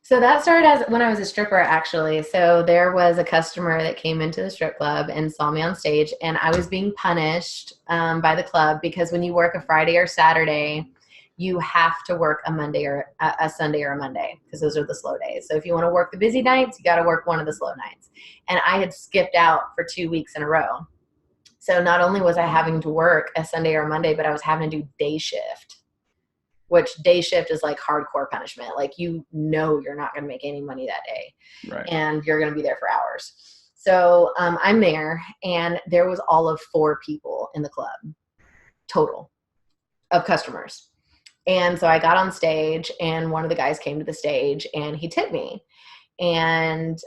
So that started as when I was a stripper, actually. So there was a customer that came into the strip club and saw me on stage, and I was being punished by the club because when you work a Friday or Saturday, you have to work a Monday or a Sunday or a Monday, because those are the slow days. So if you want to work the busy nights, you got to work one of the slow nights. And I had skipped out for 2 weeks in a row. So not only was I having to work a Sunday or a Monday, but I was having to do day shift, which day shift is like hardcore punishment. Like, you're not going to make any money that day, Right. and you're going to be there for hours. So I'm there, and there was all of 4 people in the club total of customers. And so I got on stage, and one of the guys came to the stage and he tipped me. And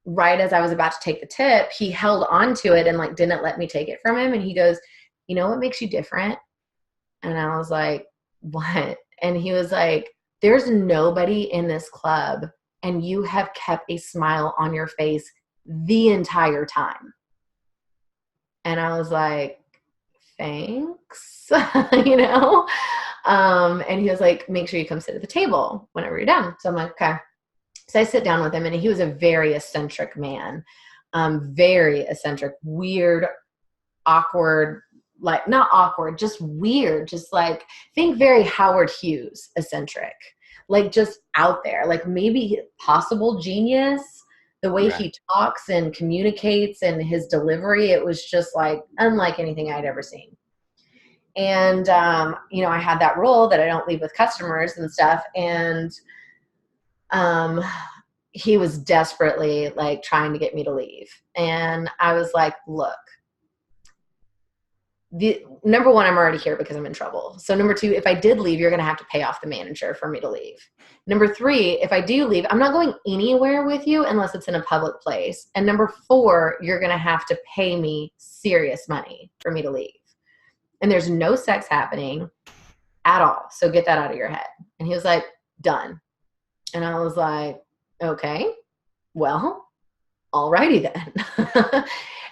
right as I was about to take the tip, he held on to it and like didn't let me take it from him. And he goes, "You know what makes you different?" And I was like, "What?" And he was like, "There's nobody in this club, and you have kept a smile on your face the entire time." And I was like, "Thanks." you know? And he was like, "Make sure you come sit at the table whenever you're done." So I'm like, "Okay." So I sit down with him, and he was a very eccentric man, very eccentric, weird, awkward, like not awkward, just weird, just like, think very Howard Hughes eccentric, like just out there, like maybe possible genius. The way Right. he talks and communicates and his delivery, it was just like unlike anything I'd ever seen. And I had that rule that I don't leave with customers and stuff. And um, he was desperately like trying to get me to leave. And I was like, "Look, number one, I'm already here because I'm in trouble. So number two, if I did leave, you're going to have to pay off the manager for me to leave. Number three, if I do leave, I'm not going anywhere with you unless it's in a public place. And number four, you're going to have to pay me serious money for me to leave. And there's no sex happening at all. So get that out of your head." And he was like, "Done." And I was like, "Okay, well, alrighty then."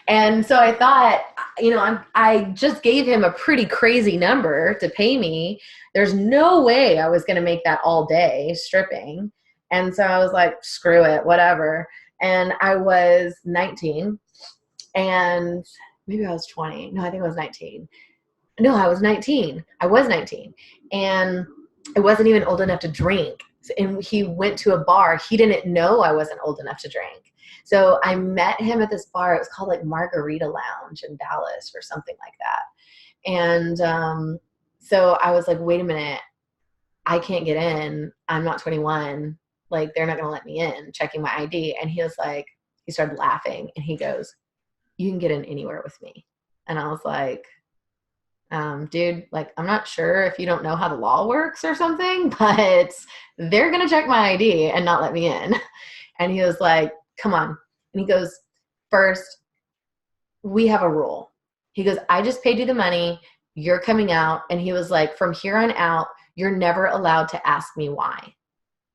And so I thought, I just gave him a pretty crazy number to pay me. There's no way I was going to make that all day stripping. And so I was like, screw it, whatever. And I was 19, and maybe I was 20. No, I think I was 19. No, I was 19. I was 19. And I wasn't even old enough to drink. And he went to a bar. He didn't know I wasn't old enough to drink. So I met him at this bar. It was called like Margarita Lounge in Dallas or something like that. And So I was like, wait a minute, I can't get in. I'm not 21. Like, they're not going to let me in, checking my ID. And he was like, he started laughing and he goes, you can get in anywhere with me. And I was like, dude, like, I'm not sure if you don't know how the law works or something, but they're going to check my ID and not let me in. And he was like, come on. And he goes, first, we have a rule. He goes, I just paid you the money. You're coming out. And he was like, from here on out, you're never allowed to ask me why.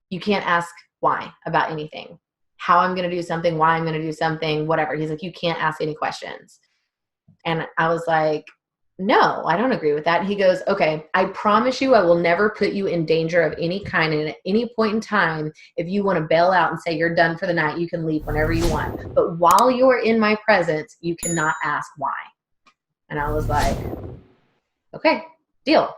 You can't ask why about anything. How I'm going to do something, why I'm going to do something, whatever. He's like, you can't ask any questions. And I was like, no, I don't agree with that. And he goes, okay, I promise you I will never put you in danger of any kind. And at any point in time, if you want to bail out and say you're done for the night, you can leave whenever you want. But while you're in my presence, you cannot ask why. And I was like, okay, deal.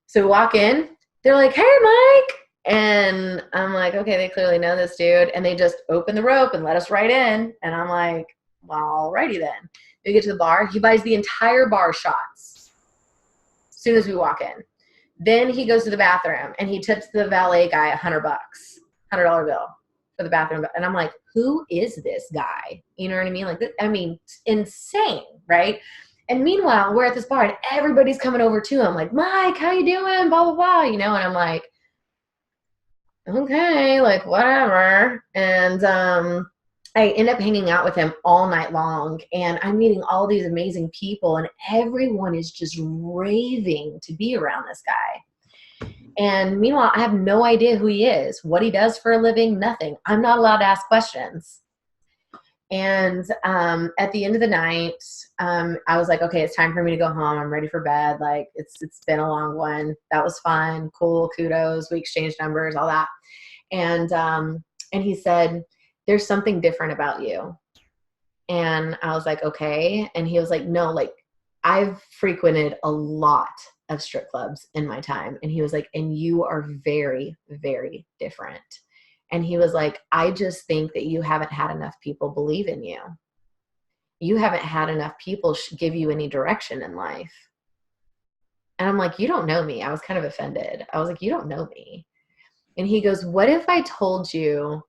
So we walk in. They're like, hey, Mike. And I'm like, okay, they clearly know this dude. And they just open the rope and let us right in. And I'm like, well, alrighty then. We get to the bar. He buys the entire bar shots as soon as we walk in. Then he goes to the bathroom and he tips the valet guy $100, $100 bill for the bathroom. And I'm like, who is this guy? You know what I mean? Like, I mean, insane, right? And meanwhile, we're at this bar and everybody's coming over to him like, Mike, how you doing? Blah, blah, blah, you know? And I'm like, okay, like whatever. And I end up hanging out with him all night long, and I'm meeting all these amazing people, and everyone is just raving to be around this guy. And meanwhile, I have no idea who he is, what he does for a living, nothing. I'm not allowed to ask questions. And at the end of the night, I was like, okay, it's time for me to go home. I'm ready for bed. Like, it's been a long one. That was fun. Cool. Kudos. We exchanged numbers, all that. And he said, there's something different about you. And I was like, okay. And he was like, no, like, I've frequented a lot of strip clubs in my time. And he was like, and you are very, very different. And he was like, I just think that you haven't had enough people believe in you. You haven't had enough people give you any direction in life. And I'm like, you don't know me. I was kind of offended. I was like, you don't know me. And he goes, what if I told you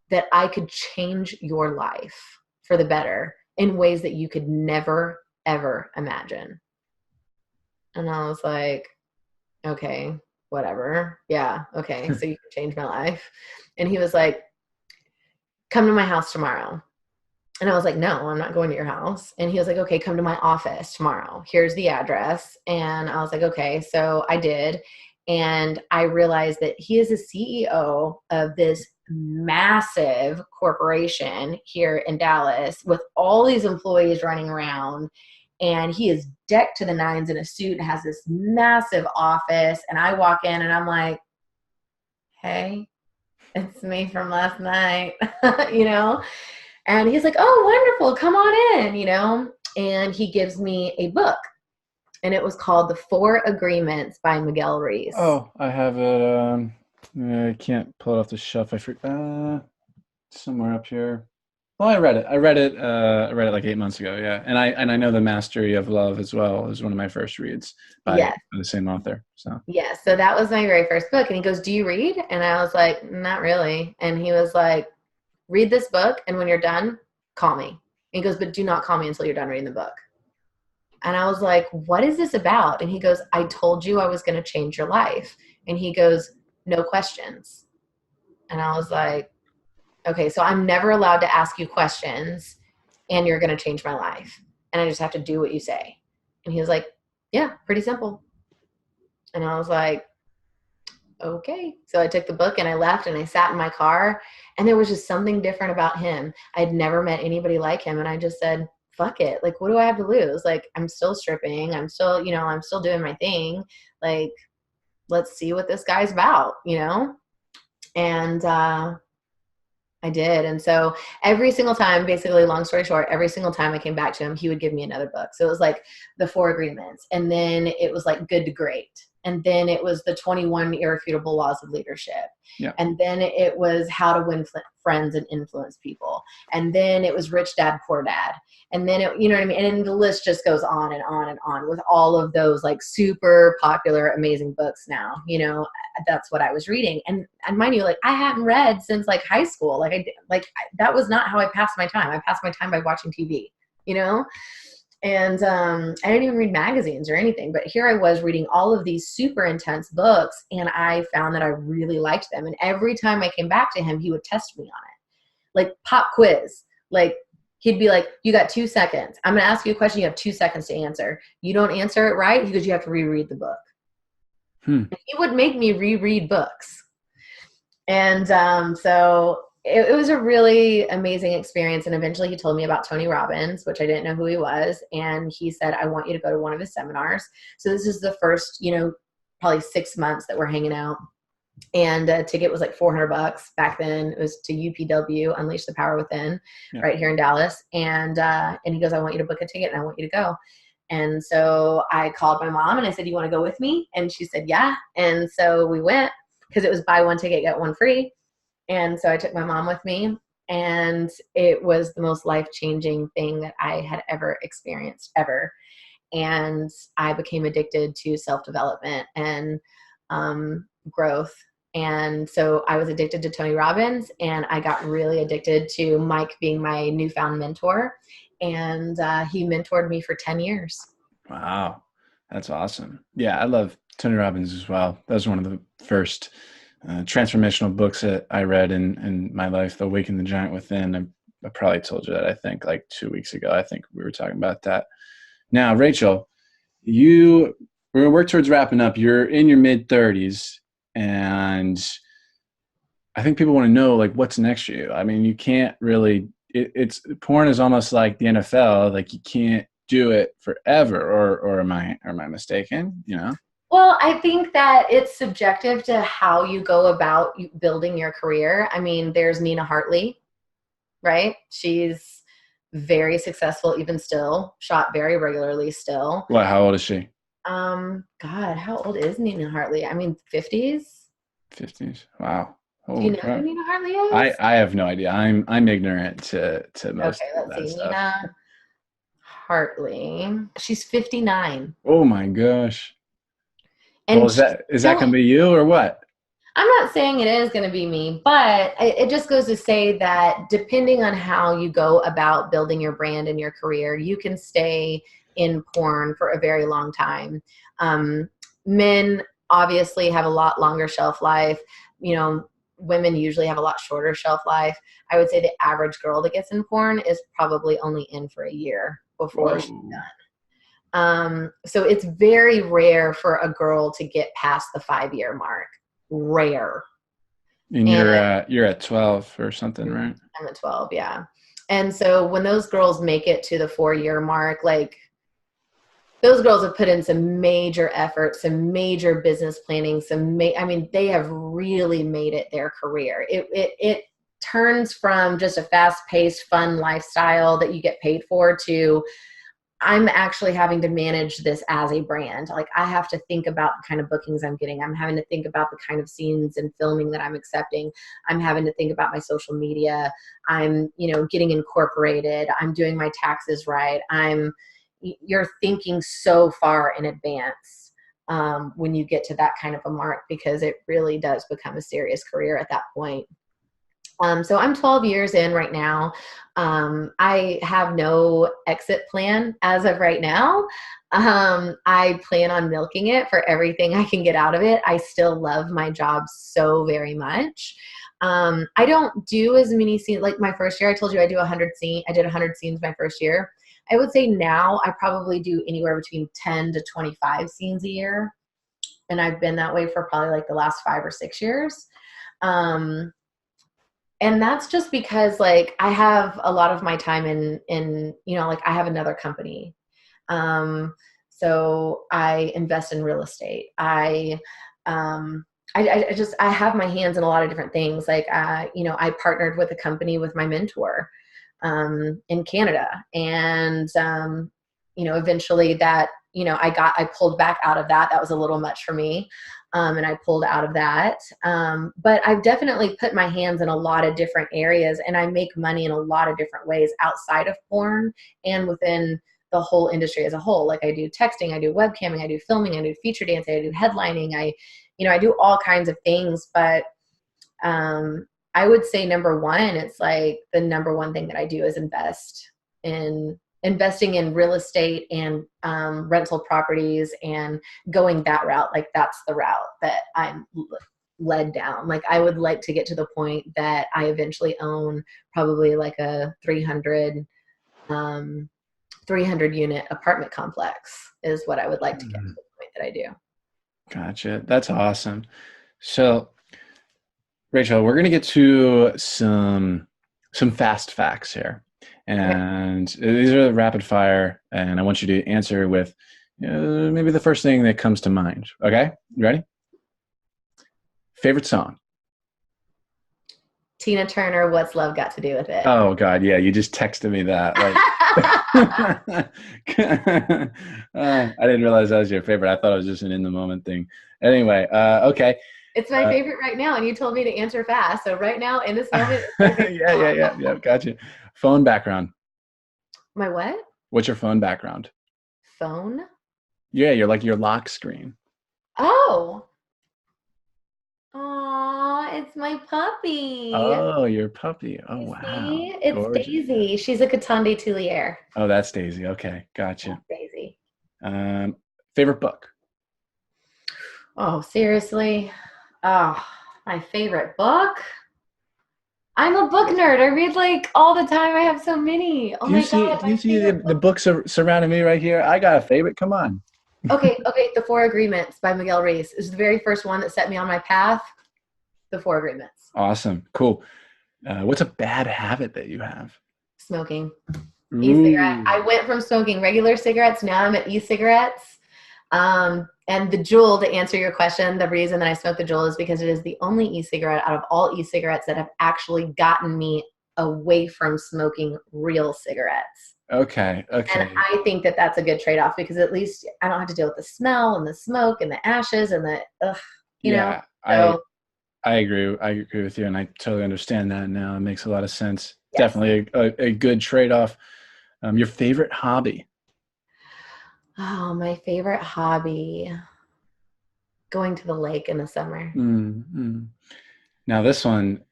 that I could change your life for the better in ways that you could never, ever imagine? And I was like, okay, whatever. Yeah, okay, so you can change my life. And he was like, come to my house tomorrow. And I was like, no, I'm not going to your house. And he was like, okay, come to my office tomorrow. Here's the address. And I was like, okay. So I did. And I realized that he is the CEO of this massive corporation here in Dallas with all these employees running around. And he is decked to the nines in a suit and has this massive office. And I walk in and I'm like, hey, it's me from last night, you know? And he's like, oh, wonderful. Come on in, you know? And he gives me a book. And it was called The 4 Agreements by Miguel Ruiz. Oh, I have it. I can't pull it off the shelf. Somewhere up here. Well, I read it. I read it like 8 months ago. Yeah, and I know The Mastery of Love as well. It was one of my first reads by the same author. So yes, so that was my very first book. And he goes, "Do you read?" And I was like, "Not really." And he was like, "Read this book, and when you're done, call me." And he goes, "But do not call me until you're done reading the book." And I was like, "What is this about?" And he goes, "I told you I was going to change your life." And he goes, "No questions." And I was like, okay, so I'm never allowed to ask you questions, and you're going to change my life. And I just have to do what you say. And he was like, yeah, pretty simple. And I was like, okay. So I took the book and I left and I sat in my car, and there was just something different about him. I'd never met anybody like him. And I just said, fuck it. Like, what do I have to lose? Like, I'm still stripping. I'm still, I'm still doing my thing. Like, let's see what this guy's about, And, I did. And so every single time, basically, long story short, every single time I came back to him, he would give me another book. So it was like The 4 Agreements. And then it was like Good to Great. And then it was the 21 Irrefutable Laws of Leadership. Yeah. And then it was How to Win Friends and Influence People. And then it was Rich Dad, Poor Dad. And then you know what I mean? And then the list just goes on and on and on with all of those like super popular, amazing books now. You know, that's what I was reading. And mind you, like I hadn't read since like high school. That was not how I passed my time. I passed my time by watching TV, you know? And I didn't even read magazines or anything, but here I was reading all of these super intense books, and I found that I really liked them. And every time I came back to him, he would test me on it. Like pop quiz. Like he'd be like, you got 2 seconds. I'm going to ask you a question. You have 2 seconds to answer. You don't answer it right because you have to reread the book. He would make me reread books. And so it was a really amazing experience. And eventually he told me about Tony Robbins, which I didn't know who he was. And he said, I want you to go to one of his seminars. So this is the first, you know, probably 6 months that we're hanging out. And a ticket was like $400 back then. It was to UPW, Unleash the Power Within, right here in Dallas. And he goes, I want you to book a ticket and I want you to go. And so I called my mom and I said, you want to go with me? And she said, yeah. And so we went because it was buy one ticket, get one free. And so I took my mom with me, and it was the most life-changing thing that I had ever experienced, ever. And I became addicted to self-development and growth. And so I was addicted to Tony Robbins, and I got really addicted to Mike being my newfound mentor. And he mentored me for 10 years. Wow. That's awesome. Yeah, I love Tony Robbins as well. That was one of the first transformational books that I read in my life, The Awaken the Giant Within. I probably told you that, I think, like 2 weeks ago. I think we were talking about that. Now, Rachel, we're going to work towards wrapping up. You're in your mid-30s, and I think people want to know, like, what's next for you? I mean, you can't really it's porn is almost like the NFL. Like, you can't do it forever, or am I mistaken? You know? Well, I think that it's subjective to how you go about building your career. I mean, there's Nina Hartley, right? She's very successful even still, shot very regularly still. What? How old is she? God, how old is Nina Hartley? I mean, 50s? 50s. Wow. Do you know who Nina Hartley is? I have no idea. I'm ignorant to most of that stuff. Nina Hartley. She's 59. Oh my gosh. And well, is that going to be you or what? I'm not saying it is going to be me, but it just goes to say that depending on how you go about building your brand and your career, you can stay in porn for a very long time. Men obviously have a lot longer shelf life. You know, women usually have a lot shorter shelf life. I would say the average girl that gets in porn is probably only in for a year before she's done. So it's very rare for a girl to get past the 5-year mark. Rare. And you're at 12 or something, right? I'm at 12, yeah. And so when those girls make it to the 4-year mark, like, those girls have put in some major effort, some major business planning, I mean, they have really made it their career. It turns from just a fast-paced, fun lifestyle that you get paid for to, I'm actually having to manage this as a brand. Like, I have to think about the kind of bookings I'm getting. I'm having to think about the kind of scenes and filming that I'm accepting. I'm having to think about my social media. I'm, getting incorporated. I'm doing my taxes right. You're thinking so far in advance when you get to that kind of a mark, because it really does become a serious career at that point. So I'm 12 years in right now. I have no exit plan as of right now. I plan on milking it for everything I can get out of it. I still love my job so very much. I don't do as many scenes. Like my first year, I told you I did 100 scenes my first year. I would say now I probably do anywhere between 10 to 25 scenes a year. And I've been that way for probably like the last 5 or 6 years. And that's just because, like, I have a lot of my time in like, I have another company. So I invest in real estate. I have my hands in a lot of different things. Like, I partnered with a company with my mentor in Canada. And, eventually that, I pulled back out of that. That was a little much for me. And I pulled out of that. But I've definitely put my hands in a lot of different areas, and I make money in a lot of different ways outside of porn and within the whole industry as a whole. Like I do texting, I do webcamming, I do filming, I do feature dancing, I do headlining. I do all kinds of things, but I would say number one, it's like the number one thing that I do is investing in real estate and rental properties and going that route. Like that's the route that I'm led down. Like I would like to get to the point that I eventually own probably like a 300 unit apartment complex is what I would like to get to the point that I do. Gotcha. That's awesome. So, Rachel, we're going to get to some fast facts here. And these are rapid fire, and I want you to answer with maybe the first thing that comes to mind. Okay? You ready? Favorite song? Tina Turner, What's Love Got to Do with It? Oh, God, yeah. You just texted me that. I didn't realize that was your favorite. I thought it was just an in-the-moment thing. Anyway, okay. It's my favorite right now, and you told me to answer fast. So right now, in this moment, yeah. Gotcha. Phone background. My what? What's your phone background? Phone? Yeah, you're like your lock screen. Oh. Aw, it's my puppy. Oh, your puppy. Oh, wow. See? It's gorgeous. Daisy. She's a Catande Tulier. Oh, that's Daisy. Okay, gotcha. That's Daisy. Favorite book? Oh, seriously? Oh, my favorite book? I'm a book nerd. I read like all the time. I have so many. Oh my God. Do you see the books surrounding me right here? I got a favorite. Come on. Okay. The Four Agreements by Miguel Ruiz is the very first one that set me on my path. The Four Agreements. Awesome. Cool. What's a bad habit that you have? Smoking. E-cigarette. I went from smoking regular cigarettes. Now I'm at e-cigarettes. And the Juul, to answer your question, the reason that I smoke the Juul is because it is the only e-cigarette out of all e-cigarettes that have actually gotten me away from smoking real cigarettes. Okay. And I think that that's a good trade-off because at least I don't have to deal with the smell and the smoke and the ashes and the, you know. So, I agree. I agree with you, and I totally understand that now. It makes a lot of sense. Yes. Definitely a good trade-off. Your favorite hobby? Oh, my favorite hobby. Going to the lake in the summer. Mm-hmm. Now this one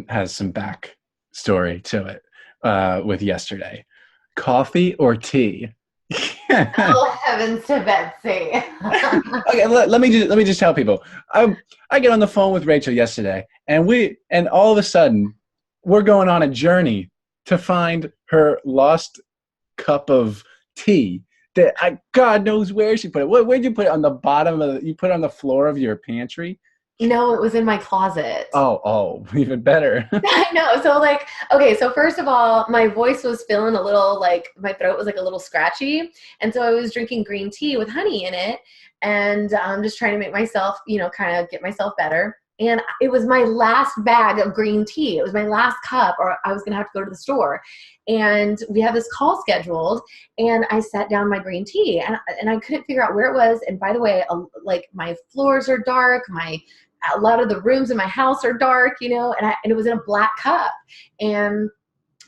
has some back story to it with yesterday. Coffee or tea? Oh, heavens to Betsy. Okay, let me just tell people. I get on the phone with Rachel yesterday, and all of a sudden we're going on a journey to find her lost cup of tea that God knows where she put it. Where'd you put it? On the bottom of you put it on the floor of your pantry? No, it was in my closet. Oh, even better. I know. So so first of all, my voice was feeling a little my throat was a little scratchy. And so I was drinking green tea with honey in it and just trying to make myself, kind of get myself better. And it was my last bag of green tea. It was my last cup, or I was going to have to go to the store. And we had this call scheduled, and I sat down my green tea, and I couldn't figure out where it was. And by the way, my floors are dark. A lot of the rooms in my house are dark, and it was in a black cup. And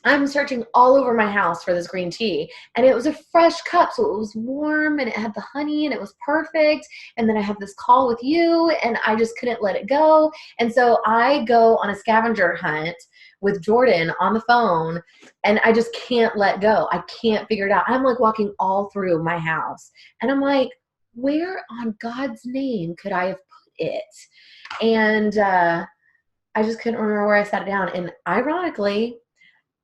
I'm searching all over my house for this green tea, and it was a fresh cup. So it was warm and it had the honey and it was perfect. And then I have this call with you and I just couldn't let it go. And so I go on a scavenger hunt with Jordan on the phone and I just can't let go. I can't figure it out. I'm walking all through my house and I'm like, where on God's name could I have put it? And I just couldn't remember where I sat it down. And ironically,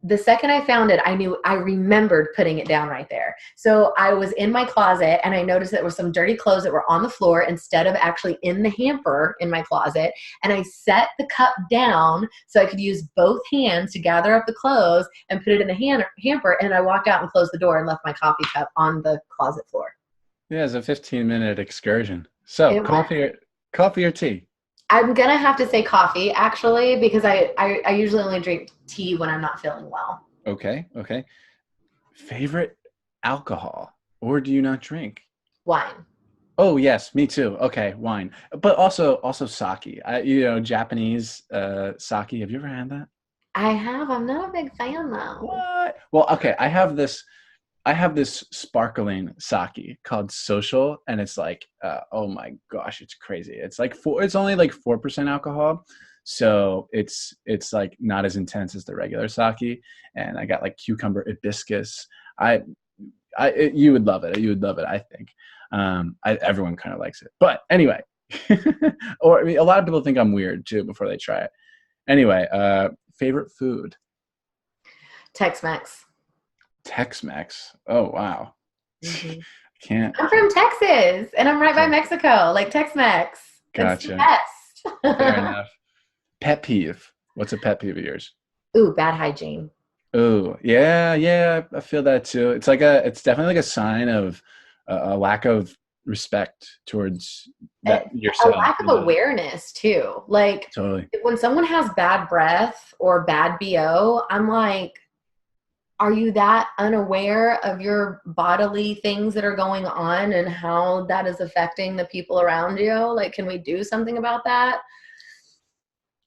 the second I found it, I remembered putting it down right there. So I was in my closet and I noticed that there were some dirty clothes that were on the floor instead of actually in the hamper in my closet. And I set the cup down so I could use both hands to gather up the clothes and put it in the hamper. And I walked out and closed the door and left my coffee cup on the closet floor. Yeah, it's a 15-minute excursion. So coffee or tea? I'm going to have to say coffee, actually, because I usually only drink tea when I'm not feeling well. Okay. Favorite alcohol? Or do you not drink? Wine. Oh yes, me too. Okay, wine, but also sake. Japanese sake. Have you ever had that? I have. I'm not a big fan though. What? Well, okay. I have this sparkling sake called Social, and it's like, oh my gosh, it's crazy. It's like four. It's only like 4% alcohol, so it's like not as intense as the regular sake. And I got like cucumber hibiscus. I you would love it. You would love it, I think. Everyone kind of likes it, but anyway, or I mean, a lot of people think I'm weird too before they try it. Anyway, favorite food. Tex-Mex. Tex-Mex. Oh wow. Hmm. Can't. I'm from Texas, and I'm right by Okay. Mexico. Like Tex-Mex, it's the Gotcha. Fair best. enough. Pet peeve. What's a pet peeve of yours? Ooh, bad hygiene. Oh, yeah, yeah, I feel that too. It's definitely like a sign of a lack of respect towards A that a yourself. lack of awareness too. Like Totally. when someone has bad breath or bad BO, I'm like, are you that unaware of your bodily things that are going on and how that is affecting the people around you? Like, can we do something about that?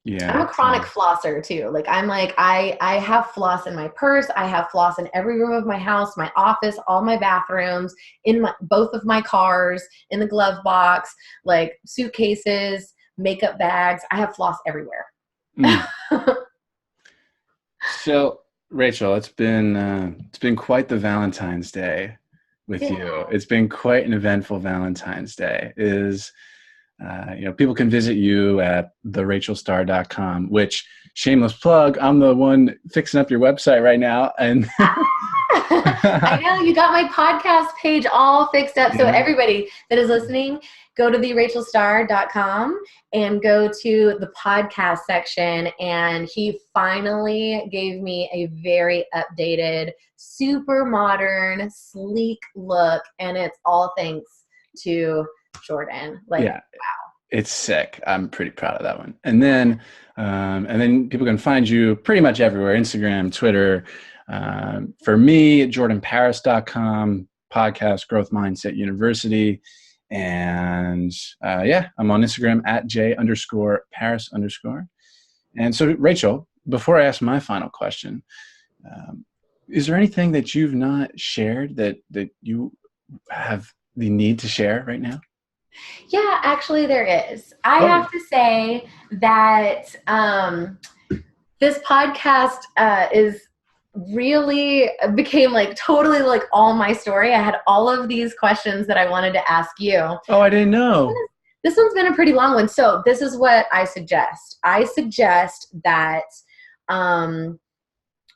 I'm Yeah, a chronic flosser too. Like I have floss in my purse. I have floss in every room of my house, my office, all my bathrooms, in my both of my cars, in the glove box, like suitcases, makeup bags. I have floss everywhere. Mm. So, Rachel, it's been quite the Valentine's Day with Yeah. you. It's been quite an eventful Valentine's Day. People can visit you at therachelstarr.com, which, shameless plug, I'm the one fixing up your website right now. And I know you got my podcast page all fixed up. So yeah, everybody that is listening, go to therachelstarr.com and go to the podcast section. And he finally gave me a very updated, super modern, sleek look. And it's all thanks to Jordan. Like, yeah, it's sick. I'm pretty proud of that one. And then people can find you pretty much everywhere: Instagram, Twitter. For me, jordanparis.com, podcast Growth Mindset University. And yeah, I'm on Instagram at J_Paris_. And so, Rachel, before I ask my final question, um, is there anything that you've not shared that you have the need to share right now? yeah, actually, there is. I Oh, have to say that this podcast is really became like totally like all my story. I had all of these questions that I wanted to ask you. oh, I didn't know. This one's been a pretty long one. So this is what I suggest. I suggest that um,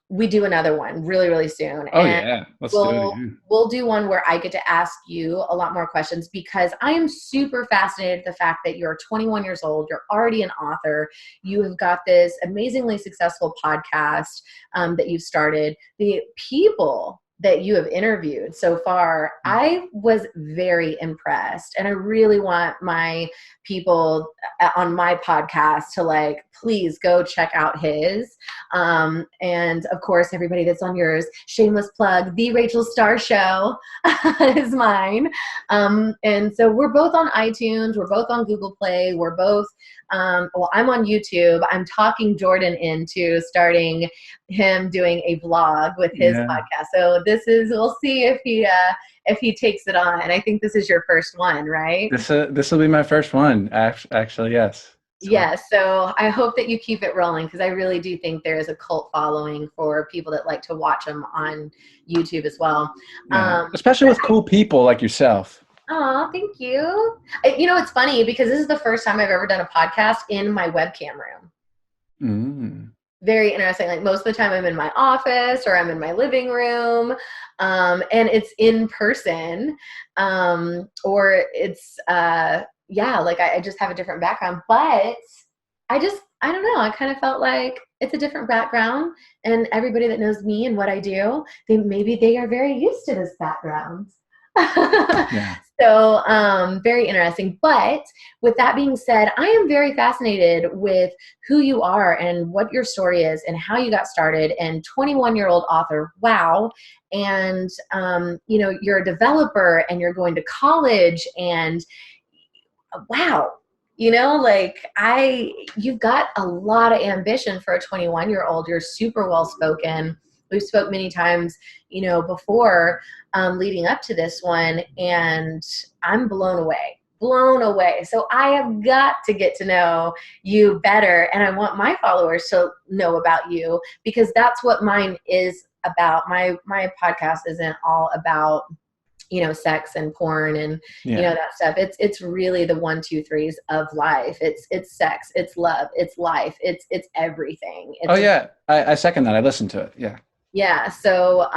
we do another one really, really soon. Oh And yeah, let's do it we'll again. we'll do one where I get to ask you a lot more questions because I am super fascinated with the fact that you're 21 years old, you're already an author, you have got this amazingly successful podcast that you've started. The people that you have interviewed so far, I was very impressed, and I really want my people on my podcast to like please go check out his and of course, everybody that's on yours, shameless plug, The Rachel Starr Show is mine. And so we're both on iTunes. We're both on Google Play. We're both, well, I'm on YouTube. I'm talking Jordan into starting him doing a vlog with his Yeah, podcast. So we'll see if he takes it on. And I think this is your first one, right? this will be my first one. Actually, yes. So Yeah, so I hope that you keep it rolling because I really do think there is a cult following for people that like to watch them on YouTube as well. yeah, especially with cool people like yourself. Oh, thank you. It's funny because this is the first time I've ever done a podcast in my webcam room. Mm. Very interesting. Like most of the time I'm in my office or I'm in my living room, and it's in person, or it's, yeah, like I just have a different background, but I don't know. I kind of felt like it's a different background and everybody that knows me and what I do, maybe they are very used to this background. Yeah. So, very interesting. But with that being said, I am very fascinated with who you are and what your story is and how you got started. And 21-year-old author, wow. And, you're a developer and you're going to college and wow. You've got a lot of ambition for a 21-year-old. You're super well spoken. We've spoke many times, before, leading up to this one, and I'm blown away. So I have got to get to know you better, and I want my followers to know about you because that's what mine is about. My podcast isn't all about sex and porn and Yeah. that stuff. It's really the 1, 2, 3s of life. It's sex, it's love, it's life, it's everything. Oh It's a yeah. I second that. I listened to it. Yeah. Yeah. So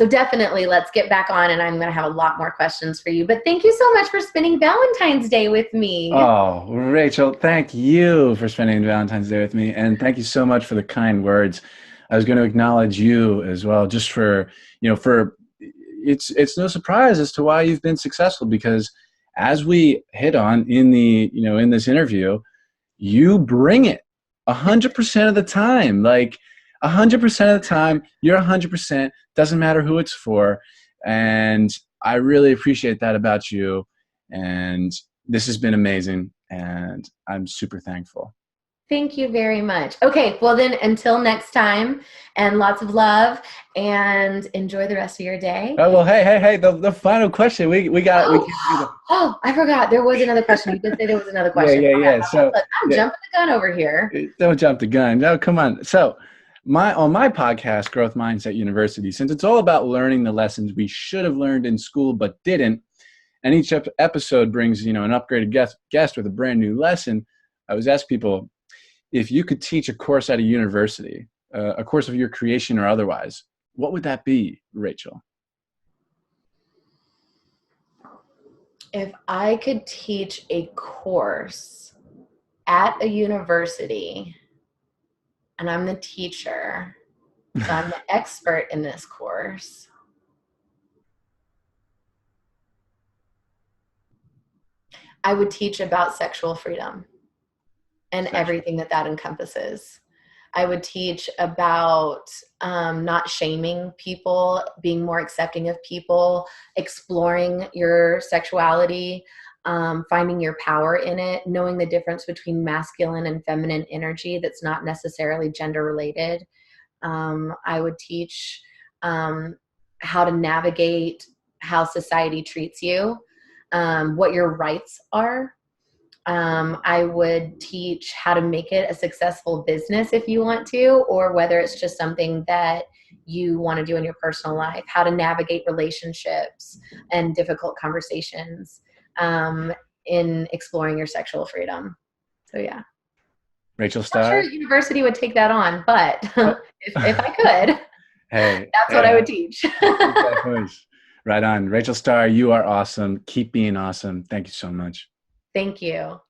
definitely let's get back on, and I'm going to have a lot more questions for you. But thank you so much for spending Valentine's Day with me. Oh, Rachel, thank you for spending Valentine's Day with me. And thank you so much for the kind words. I was going to acknowledge you as well, just for, it's no surprise as to why you've been successful because as we hit on in this interview, you bring it 100% of the time. Like 100% of the time, you're 100%. Doesn't matter who it's for. And I really appreciate that about you. And this has been amazing. And I'm super thankful. Thank you very much. Okay, well then until next time, and lots of love, and enjoy the rest of your day. Oh, well, hey, the final question. We got, we Oh, can't do the, I forgot. There was another question. You did say there was another yeah, question. yeah, Okay, yeah. So, look, I'm yeah, jumping the gun over here. don't jump the gun. No, come on. So, on my podcast, Growth Mindset University, since it's all about learning the lessons we should have learned in school but didn't, and each episode brings an upgraded guest with a brand new lesson. I was asked people if you could teach a course at a university, a course of your creation or otherwise, what would that be, Rachel? If I could teach a course at a university, and I'm the teacher, so I'm the expert in this course, I would teach about sexual freedom and Sexual. everything that encompasses. I would teach about not shaming people, being more accepting of people, exploring your sexuality, finding your power in it, knowing the difference between masculine and feminine energy that's not necessarily gender related. I would teach how to navigate how society treats you, what your rights are. I would teach how to make it a successful business if you want to, or whether it's just something that you want to do in your personal life, how to navigate relationships and difficult conversations in exploring your sexual freedom. So, yeah. Rachel Not sure Starr? a university would take that on, but if I could, Hey, that's what I would teach. keep that voice. Right on. Rachel Starr, you are awesome. Keep being awesome. Thank you so much. Thank you.